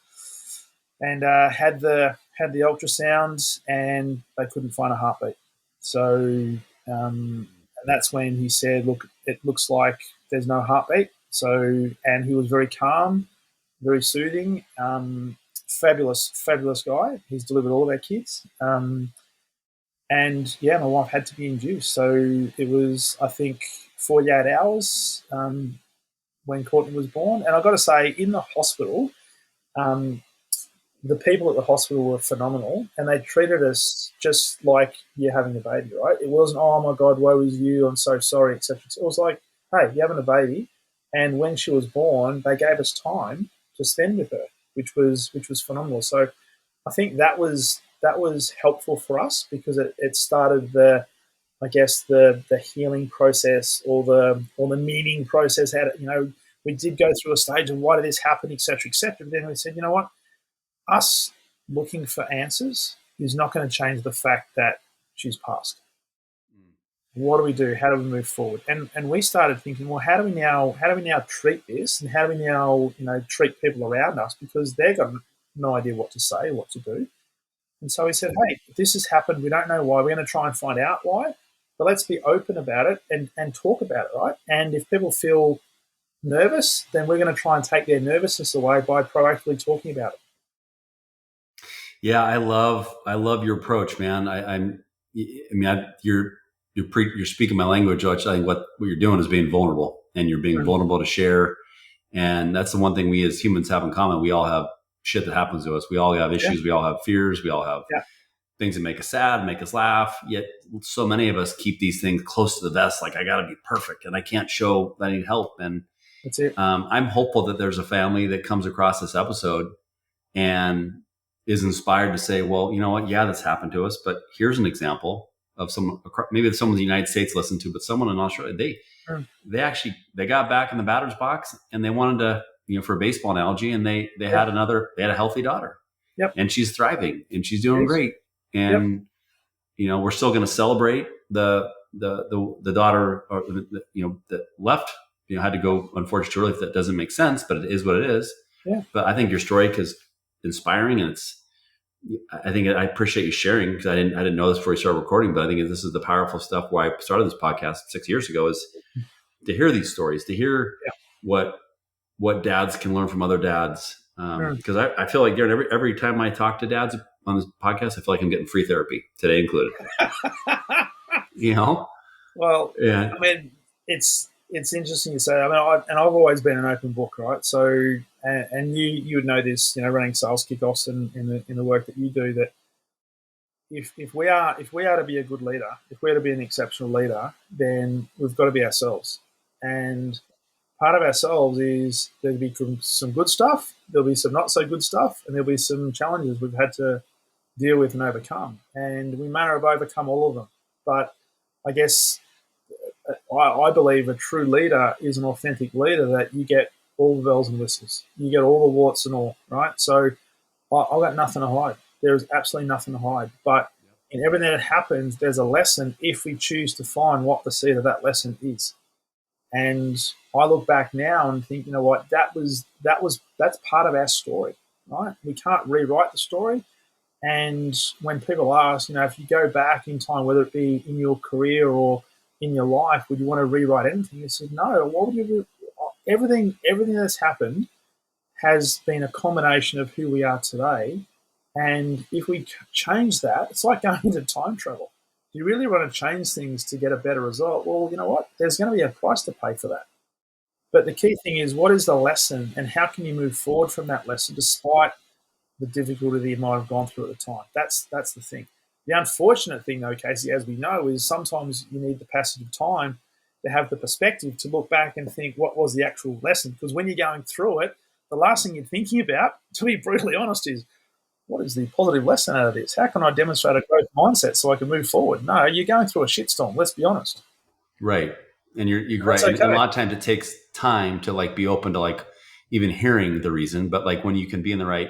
Speaker 2: and had the ultrasound, and they couldn't find a heartbeat. So that's when he said, "Look, it looks like there's no heartbeat." So, and he was very calm, very soothing, fabulous guy. He's delivered all of our kids. And yeah, my wife had to be induced. So it was, I think, 48 hours when Courtney was born. And I've got to say, in the hospital, um, the people at the hospital were phenomenal, and they treated us just like you're having a baby, right? It wasn't, oh my God, woe is you, I'm so sorry, etc. It was like, hey, you're having a baby, and when she was born, they gave us time to spend with her, which was phenomenal. So I think that was helpful for us because it started the, I guess, the healing process or the meaning process. How to, we did go through a stage of why did this happen, etc., etc. But then we said, you know what, us looking for answers is not going to change the fact that she's passed. What do we do? How do we move forward? And we started thinking, well, how do we now treat this, and how do we now treat people around us, because they've got no idea what to say, what to do. And so we said, hey, this has happened. We don't know why. We're going to try and find out why, but let's be open about it and talk about it, right? And if people feel nervous, then we're going to try and take their nervousness away by proactively talking about it.
Speaker 1: Yeah, I love your approach, man. You're speaking my language, which I think what you're doing is being vulnerable, and you're being vulnerable to share. And that's the one thing we as humans have in common. We all have shit that happens to us. We all have issues. We all have fears. We all have things that make us sad, make us laugh. Yet so many of us keep these things close to the vest. Like, I got to be perfect and I can't show that I need help. And
Speaker 2: that's it.
Speaker 1: I'm hopeful that there's a family that comes across this episode and is inspired to say, well, you know what? Yeah, that's happened to us, but here's an example of maybe someone in the United States listened to, but someone in Australia, they got back in the batter's box and they wanted to, for a baseball analogy, and they had a healthy daughter.
Speaker 2: Yep.
Speaker 1: And she's thriving and she's doing great. And, we're still going to celebrate the daughter, or, that left, had to go unfortunately early. If that doesn't make sense, but it is what it is.
Speaker 2: Yeah.
Speaker 1: But I think your story is inspiring, and I appreciate you sharing, because I didn't know this before we started recording, but I think this is the powerful stuff. Why I started this podcast 6 years ago is to hear these stories, to hear what dads can learn from other dads. Because I feel like, Darren, every time I talk to dads on this podcast, I feel like I'm getting free therapy, today included.
Speaker 2: Well,
Speaker 1: yeah.
Speaker 2: I mean, it's interesting you say. I mean, I've always been an open book, right? So, and you would know this, running sales kickoffs and in the work that you do, that if we are to be a good leader, if we're to be an exceptional leader, then we've got to be ourselves. And part of ourselves is there'll be some good stuff, there'll be some not so good stuff, and there'll be some challenges we've had to deal with and overcome. And we may not have overcome all of them, but I guess I believe a true leader is an authentic leader, that you get all the bells and whistles, you get all the warts and all, right? So I've got nothing to hide. There is absolutely nothing to hide. But in everything that happens, there's a lesson if we choose to find what the seed of that lesson is. And I look back now and think, you know what, that's part of our story, right? We can't rewrite the story. And when people ask, if you go back in time, whether it be in your career or in your life, would you want to rewrite anything? I said, no. What would you? Everything that's happened has been a combination of who we are today. And if we change that, it's like going into time travel. Do you really want to change things to get a better result? Well, you know what? There's going to be a price to pay for that. But the key thing is, what is the lesson, and how can you move forward from that lesson despite the difficulty that you might have gone through at the time? That's the thing. The unfortunate thing, though, Casey, as we know, is sometimes you need the passage of time to have the perspective to look back and think, what was the actual lesson? Because when you're going through it, the last thing you're thinking about, to be brutally honest, is, what is the positive lesson out of this? How can I demonstrate a growth mindset so I can move forward? No, you're going through a shitstorm, let's be honest.
Speaker 1: Right. And you're right. Okay. And a lot of times it takes time to be open to even hearing the reason, but when you can be in the right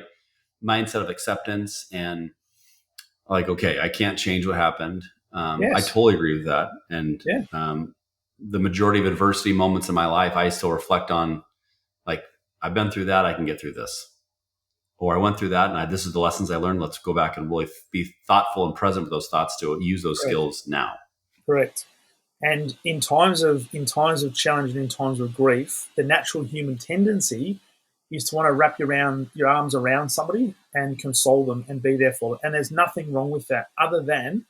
Speaker 1: mindset of acceptance and okay, I can't change what happened. Yes. I totally agree with that. And the majority of adversity moments in my life, I still reflect on, I've been through that, I can get through this. Or I went through that and this is the lessons I learned. Let's go back and really be thoughtful and present with those thoughts to use those skills now.
Speaker 2: Correct. And in times of challenge and in times of grief, the natural human tendency is to want to wrap your arms around somebody and console them and be there for them. And there's nothing wrong with that, other than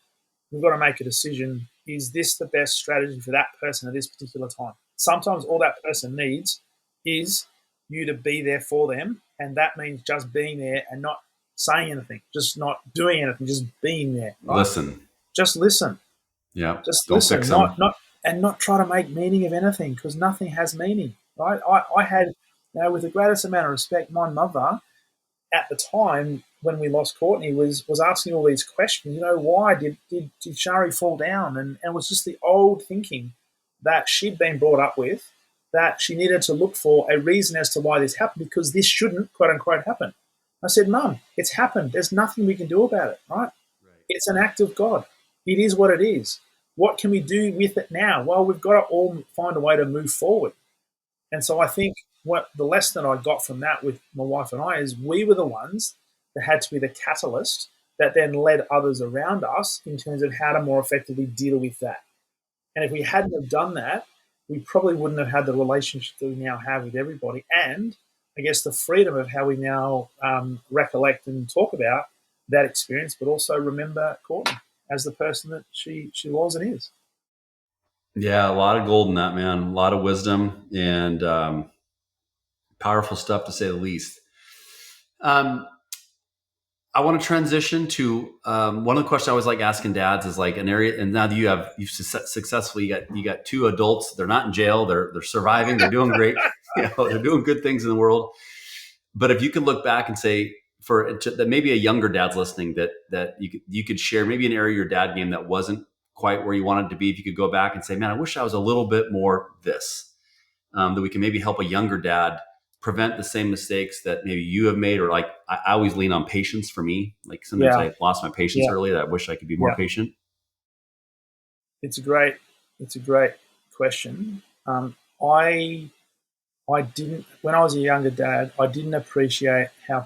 Speaker 2: we've got to make a decision. Is this the best strategy for that person at this particular time? Sometimes all that person needs is you to be there for them. And that means just being there and not saying anything, just not doing anything, just being there, right?
Speaker 1: Listen.
Speaker 2: Just listen.
Speaker 1: Yeah.
Speaker 2: Just
Speaker 1: Don't
Speaker 2: listen,
Speaker 1: fix them.
Speaker 2: not try to make meaning of anything, because nothing has meaning, right? I had, with the greatest amount of respect, my mother at the time when we lost Courtney was asking all these questions. Why did Shari fall down? And it was just the old thinking that she'd been brought up with, that she needed to look for a reason as to why this happened, because this shouldn't, quote unquote, happen. I said, Mum, it's happened. There's nothing we can do about it, right? It's an act of God. It is what it is. What can we do with it now? Well, we've got to all find a way to move forward. And so I think what the lesson that I got from that with my wife and I is we were the ones that had to be the catalyst that then led others around us in terms of how to more effectively deal with that. And if we hadn't have done that, we probably wouldn't have had the relationship that we now have with everybody. And I guess the freedom of how we now recollect and talk about that experience, but also remember Courtney as the person that she was and is.
Speaker 1: Yeah, a lot of gold in that, man. A lot of wisdom and powerful stuff, to say the least. I want to transition to one of the questions I always like asking dads is like an area, and now that you've successfully you got two adults. They're not in jail. They're surviving. They're doing great. They're doing good things in the world. But if you could look back and say that maybe a younger dad's listening, that you could share maybe an area your dad game that wasn't quite where you wanted to be. If you could go back and say, man, I wish I was a little bit more this, that we can maybe help a younger dad prevent the same mistakes that maybe you have made, or like I always lean on patience for me. Like sometimes
Speaker 2: Yeah,
Speaker 1: I lost my patience
Speaker 2: yeah,
Speaker 1: early. That I wish I could be more
Speaker 2: yeah.
Speaker 1: patient.
Speaker 2: It's a great question. I didn't, when I was a younger dad, I didn't appreciate how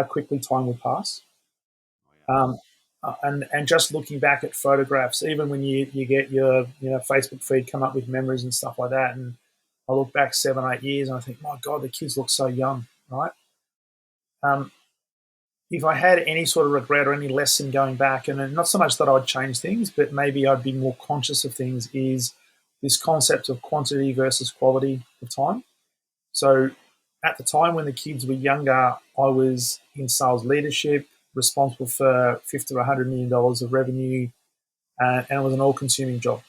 Speaker 2: quickly time would pass. And just looking back at photographs, even when you get your Facebook feed come up with memories and stuff like that, and I look back 7-8 years and I think, my God, the kids look so young, right? If I had any sort of regret or any lesson going back, and not so much that I'd change things, but maybe I'd be more conscious of things, is this concept of quantity versus quality of time. So at the time when the kids were younger, I was in sales leadership, responsible for $50 to $100 million of revenue, and it was an all-consuming job.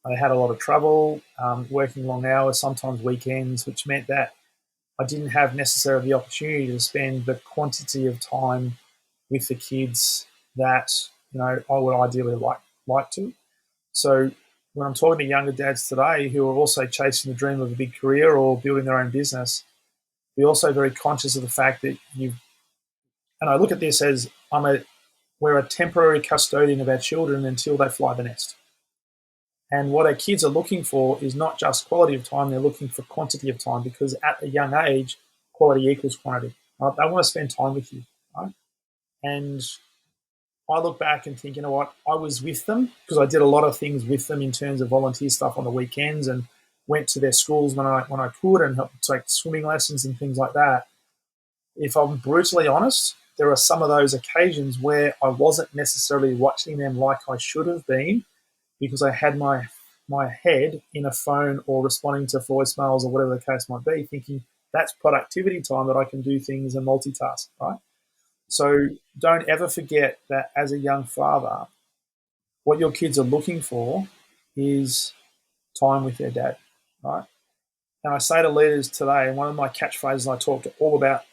Speaker 2: I had a lot of trouble, working long hours, sometimes weekends, which meant that I didn't have necessarily the opportunity to spend the quantity of time with the kids that I would ideally like to. So when I'm talking to younger dads today who are also chasing the dream of a big career or building their own business, we're also very conscious of the fact that and I look at this as we're a temporary custodian of our children until they fly the nest. And what our kids are looking for is not just quality of time, they're looking for quantity of time, because at a young age, quality equals quantity. Right? They want to spend time with you. Right? And I look back and think, you know what, I was with them because I did a lot of things with them in terms of volunteer stuff on the weekends, and went to their schools when I could and helped take swimming lessons and things like that. If I'm brutally honest, there are some of those occasions where I wasn't necessarily watching them like I should have been, because I had my head in a phone or responding to voicemails or whatever the case might be, thinking that's productivity time that I can do things and multitask, right? So don't ever forget that as a young father, what your kids are looking for is time with their dad, right? And I say to leaders today, and one of my catchphrases I talk to all about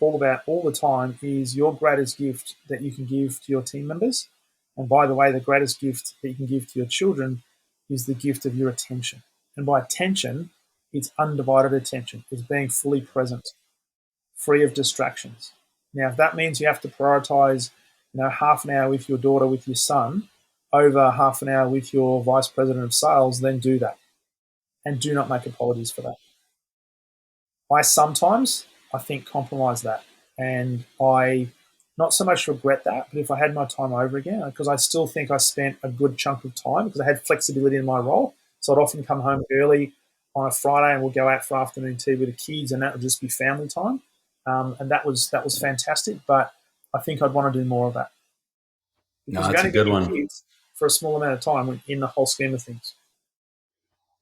Speaker 2: all the time is your greatest gift that you can give to your team members. And by the way, the greatest gift that you can give to your children is the gift of your attention. And by attention, it's undivided attention. It's being fully present, free of distractions. Now, if that means you have to prioritize, half an hour with your daughter, with your son, over half an hour with your vice president of sales, then do that. And do not make apologies for that. I think, compromise that. And I not so much regret that, but if I had my time over again, because I still think I spent a good chunk of time, because I had flexibility in my role, So I'd often come home early on a Friday and we'll go out for afternoon tea with the kids, and that would just be family time. And that was fantastic. But I think I'd want to do more of that
Speaker 1: No,
Speaker 2: because you've
Speaker 1: that's a
Speaker 2: only got
Speaker 1: good
Speaker 2: your
Speaker 1: one.
Speaker 2: kids for a small amount of time in the whole scheme of things.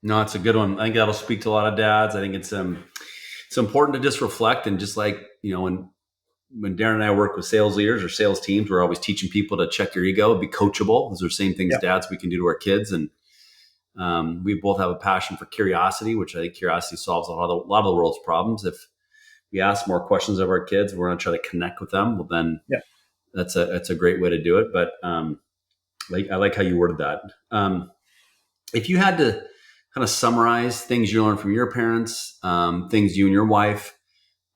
Speaker 1: No, it's a good one. I think that'll speak to a lot of dads. I think it's important to just reflect, and just like, when Darren and I work with sales leaders or sales teams, we're always teaching people to check your ego, be coachable. Those are the same things,
Speaker 2: Yeah.
Speaker 1: dads, we can do to our kids. And we both have a passion for curiosity, which I think curiosity solves a lot of the world's problems. If we ask more questions of our kids, we're going to try to connect with them. Well, then
Speaker 2: Yeah.
Speaker 1: that's a great way to do it. But I like how you worded that. If you had to kind of summarize things you learned from your parents, things you and your wife,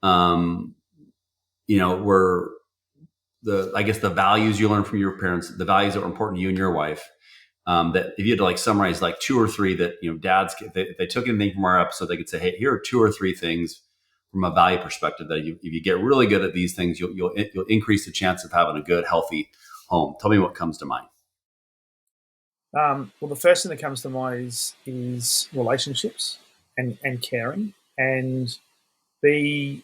Speaker 1: um, were I guess the values you learned from your parents, the values that were important to you and your wife. That if you had to summarize two or three that, dads, if they took anything from our episode, they could say, hey, here are two or three things from a value perspective that if you get really good at these things, you'll increase the chance of having a good, healthy home. Tell me what comes to mind.
Speaker 2: Well, the first thing that comes to mind is relationships and caring, and be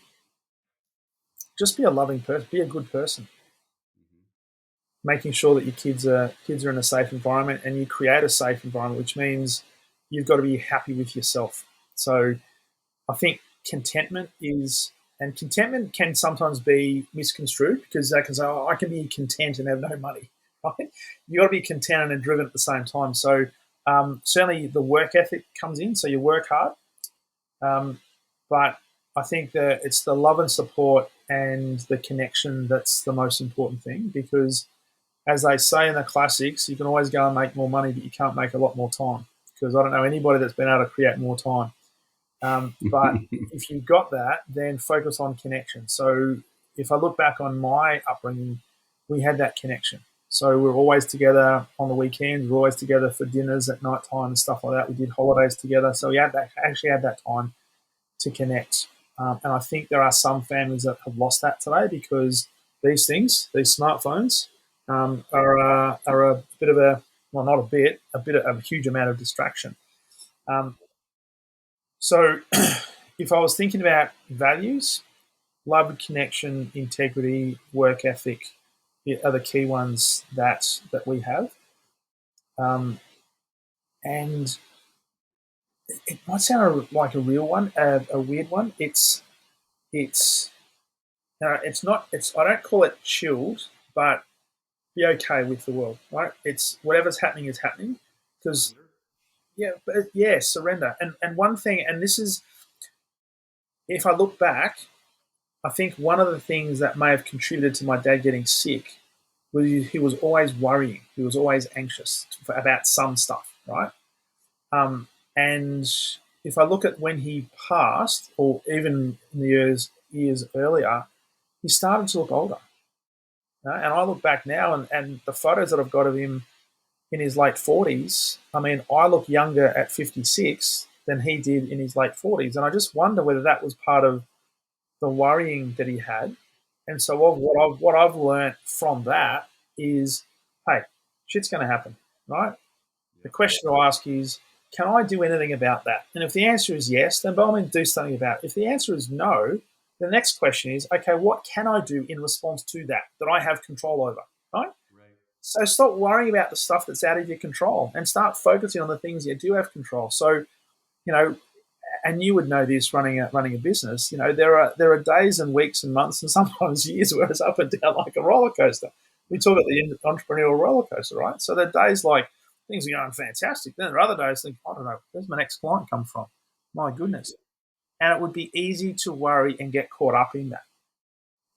Speaker 2: be a loving person, be a good person, making sure that your kids are in a safe environment, and you create a safe environment, which means you've got to be happy with yourself. So I think contentment can sometimes be misconstrued, because they can say, "Oh, I can be content and have no money." Right? You got to be content and driven at the same time. So certainly the work ethic comes in. So you work hard, but I think that it's the love and support and the connection that's the most important thing, because as they say in the classics, you can always go and make more money, but you can't make a lot more time, because I don't know anybody that's been able to create more time. But if you've got that, then focus on connection. So if I look back on my upbringing, we had that connection. So we're always together on the weekends. We're always together for dinners at night time and stuff like that. We did holidays together. So we actually had that time to connect. And I think there are some families that have lost that today, because these smartphones, are a bit of well, not a bit of a huge amount of distraction. So if I was thinking about values, love, connection, integrity, work ethic are the key ones that we have. And it might sound like a real one, a weird one. It's it's not. It's I don't call it chilled, but be okay with the world. Right? It's whatever's happening is happening. Because surrender. And one thing, and this is, if I look back, I think one of the things that may have contributed to my dad getting sick was he was always worrying. He was always anxious about some stuff, right? And if I look at when he passed, or even in the years earlier, he started to look older. And I look back now, and the photos that I've got of him in his late 40s, I mean, I look younger at 56 than he did in his late 40s. And I just wonder whether that was part of the worrying that he had. And so what I've learned from that is, hey, shit's going to happen, right? The question to ask is, can I do anything about that? And if the answer is yes, then by all means do something about it. If the answer is no, the next question is, okay, what can I do in response to that I have control over, right? So stop worrying about the stuff that's out of your control and start focusing on the things you do have control. So, and you would know this running a business, there are days and weeks and months and sometimes years where it's up and down like a roller coaster. We talk about the entrepreneurial roller coaster, right? So there are days like things are going fantastic. Then there are other days think, I don't know, where's my next client come from? My goodness. And it would be easy to worry and get caught up in that.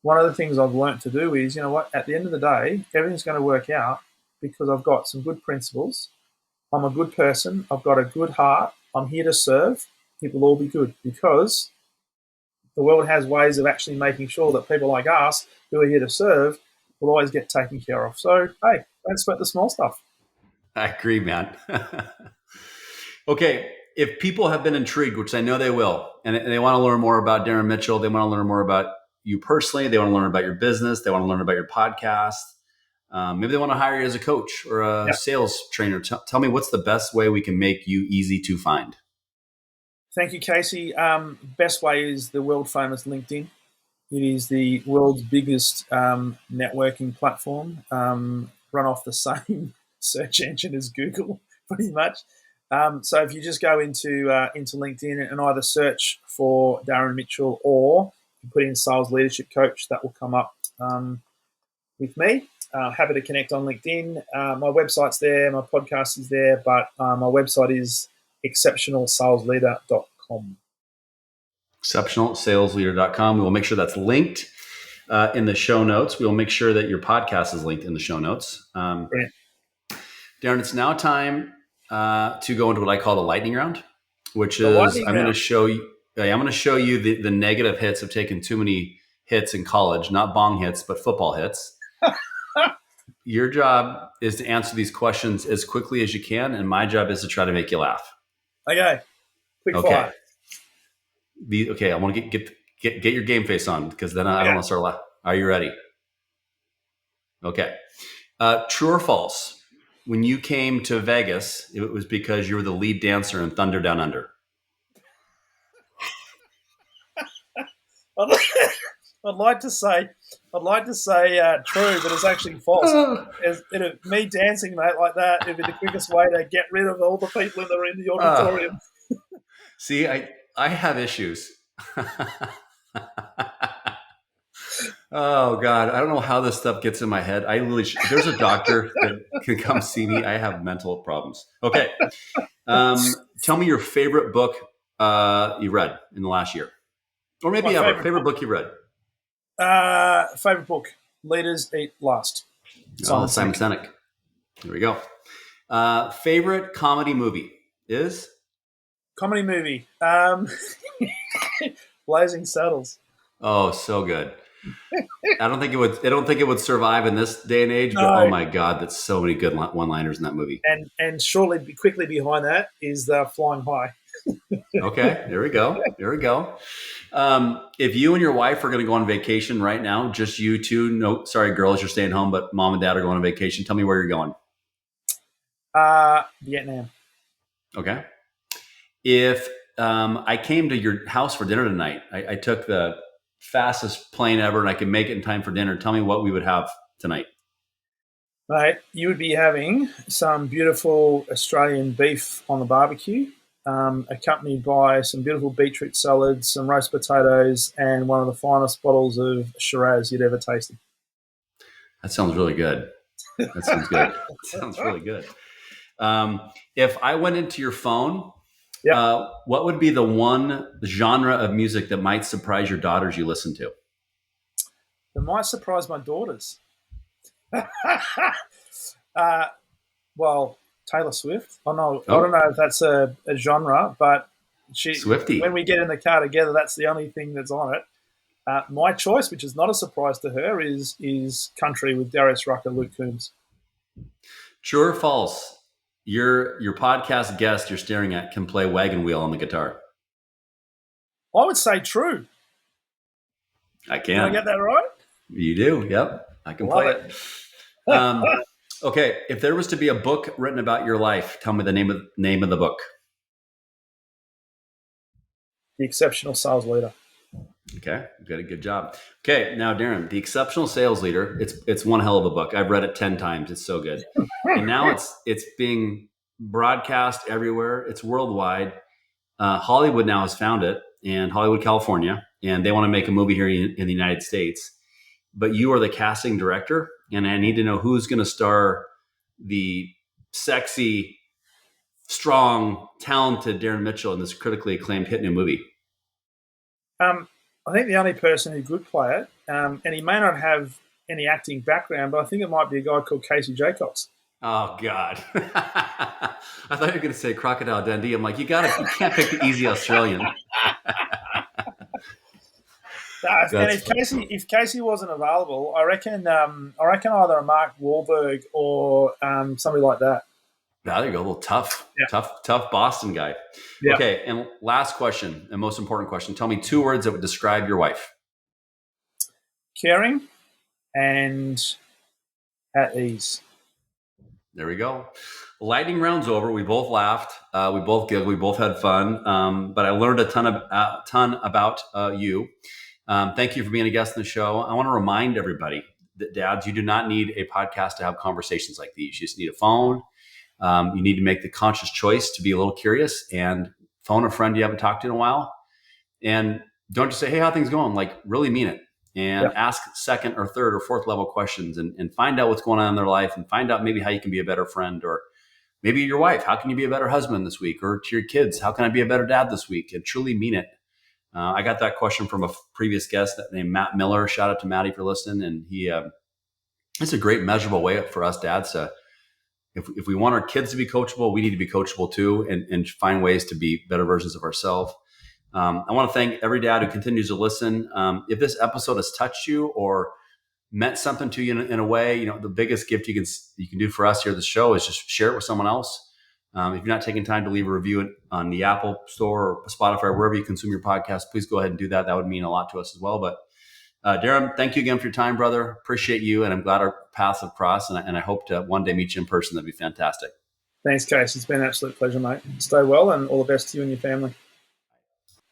Speaker 2: One of the things I've learned to do is, at the end of the day, everything's going to work out because I've got some good principles. I'm a good person. I've got a good heart. I'm here to serve. It will all be good, because the world has ways of actually making sure that people like us who are here to serve will always get taken care of. So, hey, don't sweat the small stuff.
Speaker 1: I agree, man. Okay. If people have been intrigued, which I know they will, and they want to learn more about Darren Mitchell, they want to learn more about you personally, they want to learn about your business, they want to learn about your podcast, Maybe they want to hire you as a coach or a
Speaker 2: Yeah.
Speaker 1: sales trainer. Tell me what's the best way we can make you easy to find.
Speaker 2: Thank you, Casey. Best way is the world famous LinkedIn. It is the world's biggest networking platform, run off the same search engine as Google, pretty much. So if you just go into LinkedIn and either search for Darren Mitchell or you put in sales leadership coach, that will come up with me. Happy to connect on LinkedIn. My website's there, my podcast is there, but my website is exceptionalsalesleader.com.
Speaker 1: Exceptionalsalesleader.com. We will make sure that's linked in the show notes. We will make sure that your podcast is linked in the show notes.
Speaker 2: Brilliant.
Speaker 1: Darren, it's now time to go into what I call the lightning round, which is I'm going to show you the negative hits of taking too many hits in college, not bong hits, but football hits. Your job is to answer these questions as quickly as you can, and my job is to try to make you laugh.
Speaker 2: Okay. Quick fire.
Speaker 1: I want to get your game face on because then I don't want to start laughing. Are you ready? Okay. True or false? When you came to Vegas, it was because you were the lead dancer in Thunder Down Under.
Speaker 2: I'd like to say true, but it's actually false. Me dancing, mate, like that, it'd be the quickest way to get rid of all the people that are in the auditorium.
Speaker 1: See, I have issues. Oh God, I don't know how this stuff gets in my head. There's a doctor that can come see me. I have mental problems. Okay, tell me your favorite book you read in the last year, or maybe ever. Favorite book you read.
Speaker 2: Favorite book: Leaders Eat Last.
Speaker 1: Simon Sinek. There we go. Favorite comedy movie is?
Speaker 2: Comedy movie. Blazing Saddles.
Speaker 1: Oh, so good. I don't think it would survive in this day and age. No. But oh my God, that's so many good one-liners in that movie.
Speaker 2: And quickly behind that is Flying High.
Speaker 1: Okay, there we go. If you and your wife are going to go on vacation right now, just you two. No, sorry, girls, you're staying home, but mom and dad are going on vacation. Tell me where you're going.
Speaker 2: Vietnam.
Speaker 1: Okay. If I came to your house for dinner tonight, I took the fastest plane ever and I can make it in time for dinner. Tell me what we would have tonight.
Speaker 2: Mate, you would be having some beautiful Australian beef on the barbecue, accompanied by some beautiful beetroot salads, some roast potatoes, and one of the finest bottles of Shiraz you'd ever tasted.
Speaker 1: That sounds really good. That sounds good. Sounds really good. If I went into your phone, what would be the one genre of music that might surprise your daughters you listen to?
Speaker 2: It might surprise my daughters. Well, Taylor Swift. I don't know if that's a genre, but Swiftie. When we get in the car together, that's the only thing that's on it. My choice, which is not a surprise to her, is country with Darius Rucker, Luke Combs.
Speaker 1: True or false? Your podcast guest you're staring at can play wagon wheel on the guitar.
Speaker 2: I would say true.
Speaker 1: I can.
Speaker 2: Did I get that right?
Speaker 1: You do. Yep. I can play it. Okay. If there was to be a book written about your life, tell me the name of the book.
Speaker 2: The Exceptional Sales Leader.
Speaker 1: Okay. Good job. Okay. Now, Darren, The Exceptional Sales Leader. It's one hell of a book. I've read it 10 times. It's so good. And now it's being broadcast everywhere. It's worldwide. Hollywood now has found it, and Hollywood, California, and they want to make a movie here in the United States. But you are the casting director, and I need to know who's going to star the sexy, strong, talented Darren Mitchell in this critically acclaimed hit new movie.
Speaker 2: I think the only person who could play it, and he may not have any acting background, but I think it might be a guy called Casey Jacox.
Speaker 1: Oh God! I thought you were going to say Crocodile Dundee. I'm like, you can't pick the easy Australian.
Speaker 2: If Casey wasn't available, I reckon either a Mark Wahlberg or somebody like that.
Speaker 1: There you go, a little tough Boston guy. Yeah. Okay, and last question, and most important question. Tell me 2 words that would describe your wife.
Speaker 2: Caring and at ease.
Speaker 1: There we go. Lightning round's over. We both laughed. We both giggled. We both had fun. But I learned a ton about you. Thank you for being a guest on the show. I want to remind everybody that dads, you do not need a podcast to have conversations like these. You just need a phone. You need to make the conscious choice to be a little curious and phone a friend you haven't talked to in a while. And don't just say, hey, how things going? Like, really mean it. And ask second or third or fourth level questions and find out what's going on in their life and find out maybe how you can be a better friend, or maybe your wife, how can you be a better husband this week? Or to your kids, how can I be a better dad this week? And truly mean it. I got that question from a previous guest named Matt Miller. Shout out to Matty for listening. And it's a great measurable way for us dads to, if we want our kids to be coachable, we need to be coachable too, and find ways to be better versions of ourselves. I want to thank every dad who continues to listen. If this episode has touched you or meant something to you in a way, the biggest gift you can do for us here at the show is just share it with someone else. If you're not taking time to leave a review on the Apple Store or Spotify, or wherever you consume your podcast, please go ahead and do that. That would mean a lot to us as well. But Darren, thank you again for your time, brother. Appreciate you, and I'm glad our paths have crossed. And I hope to one day meet you in person. That'd be fantastic.
Speaker 2: Thanks, Case. It's been an absolute pleasure, mate. Stay well, and all the best to you and your family.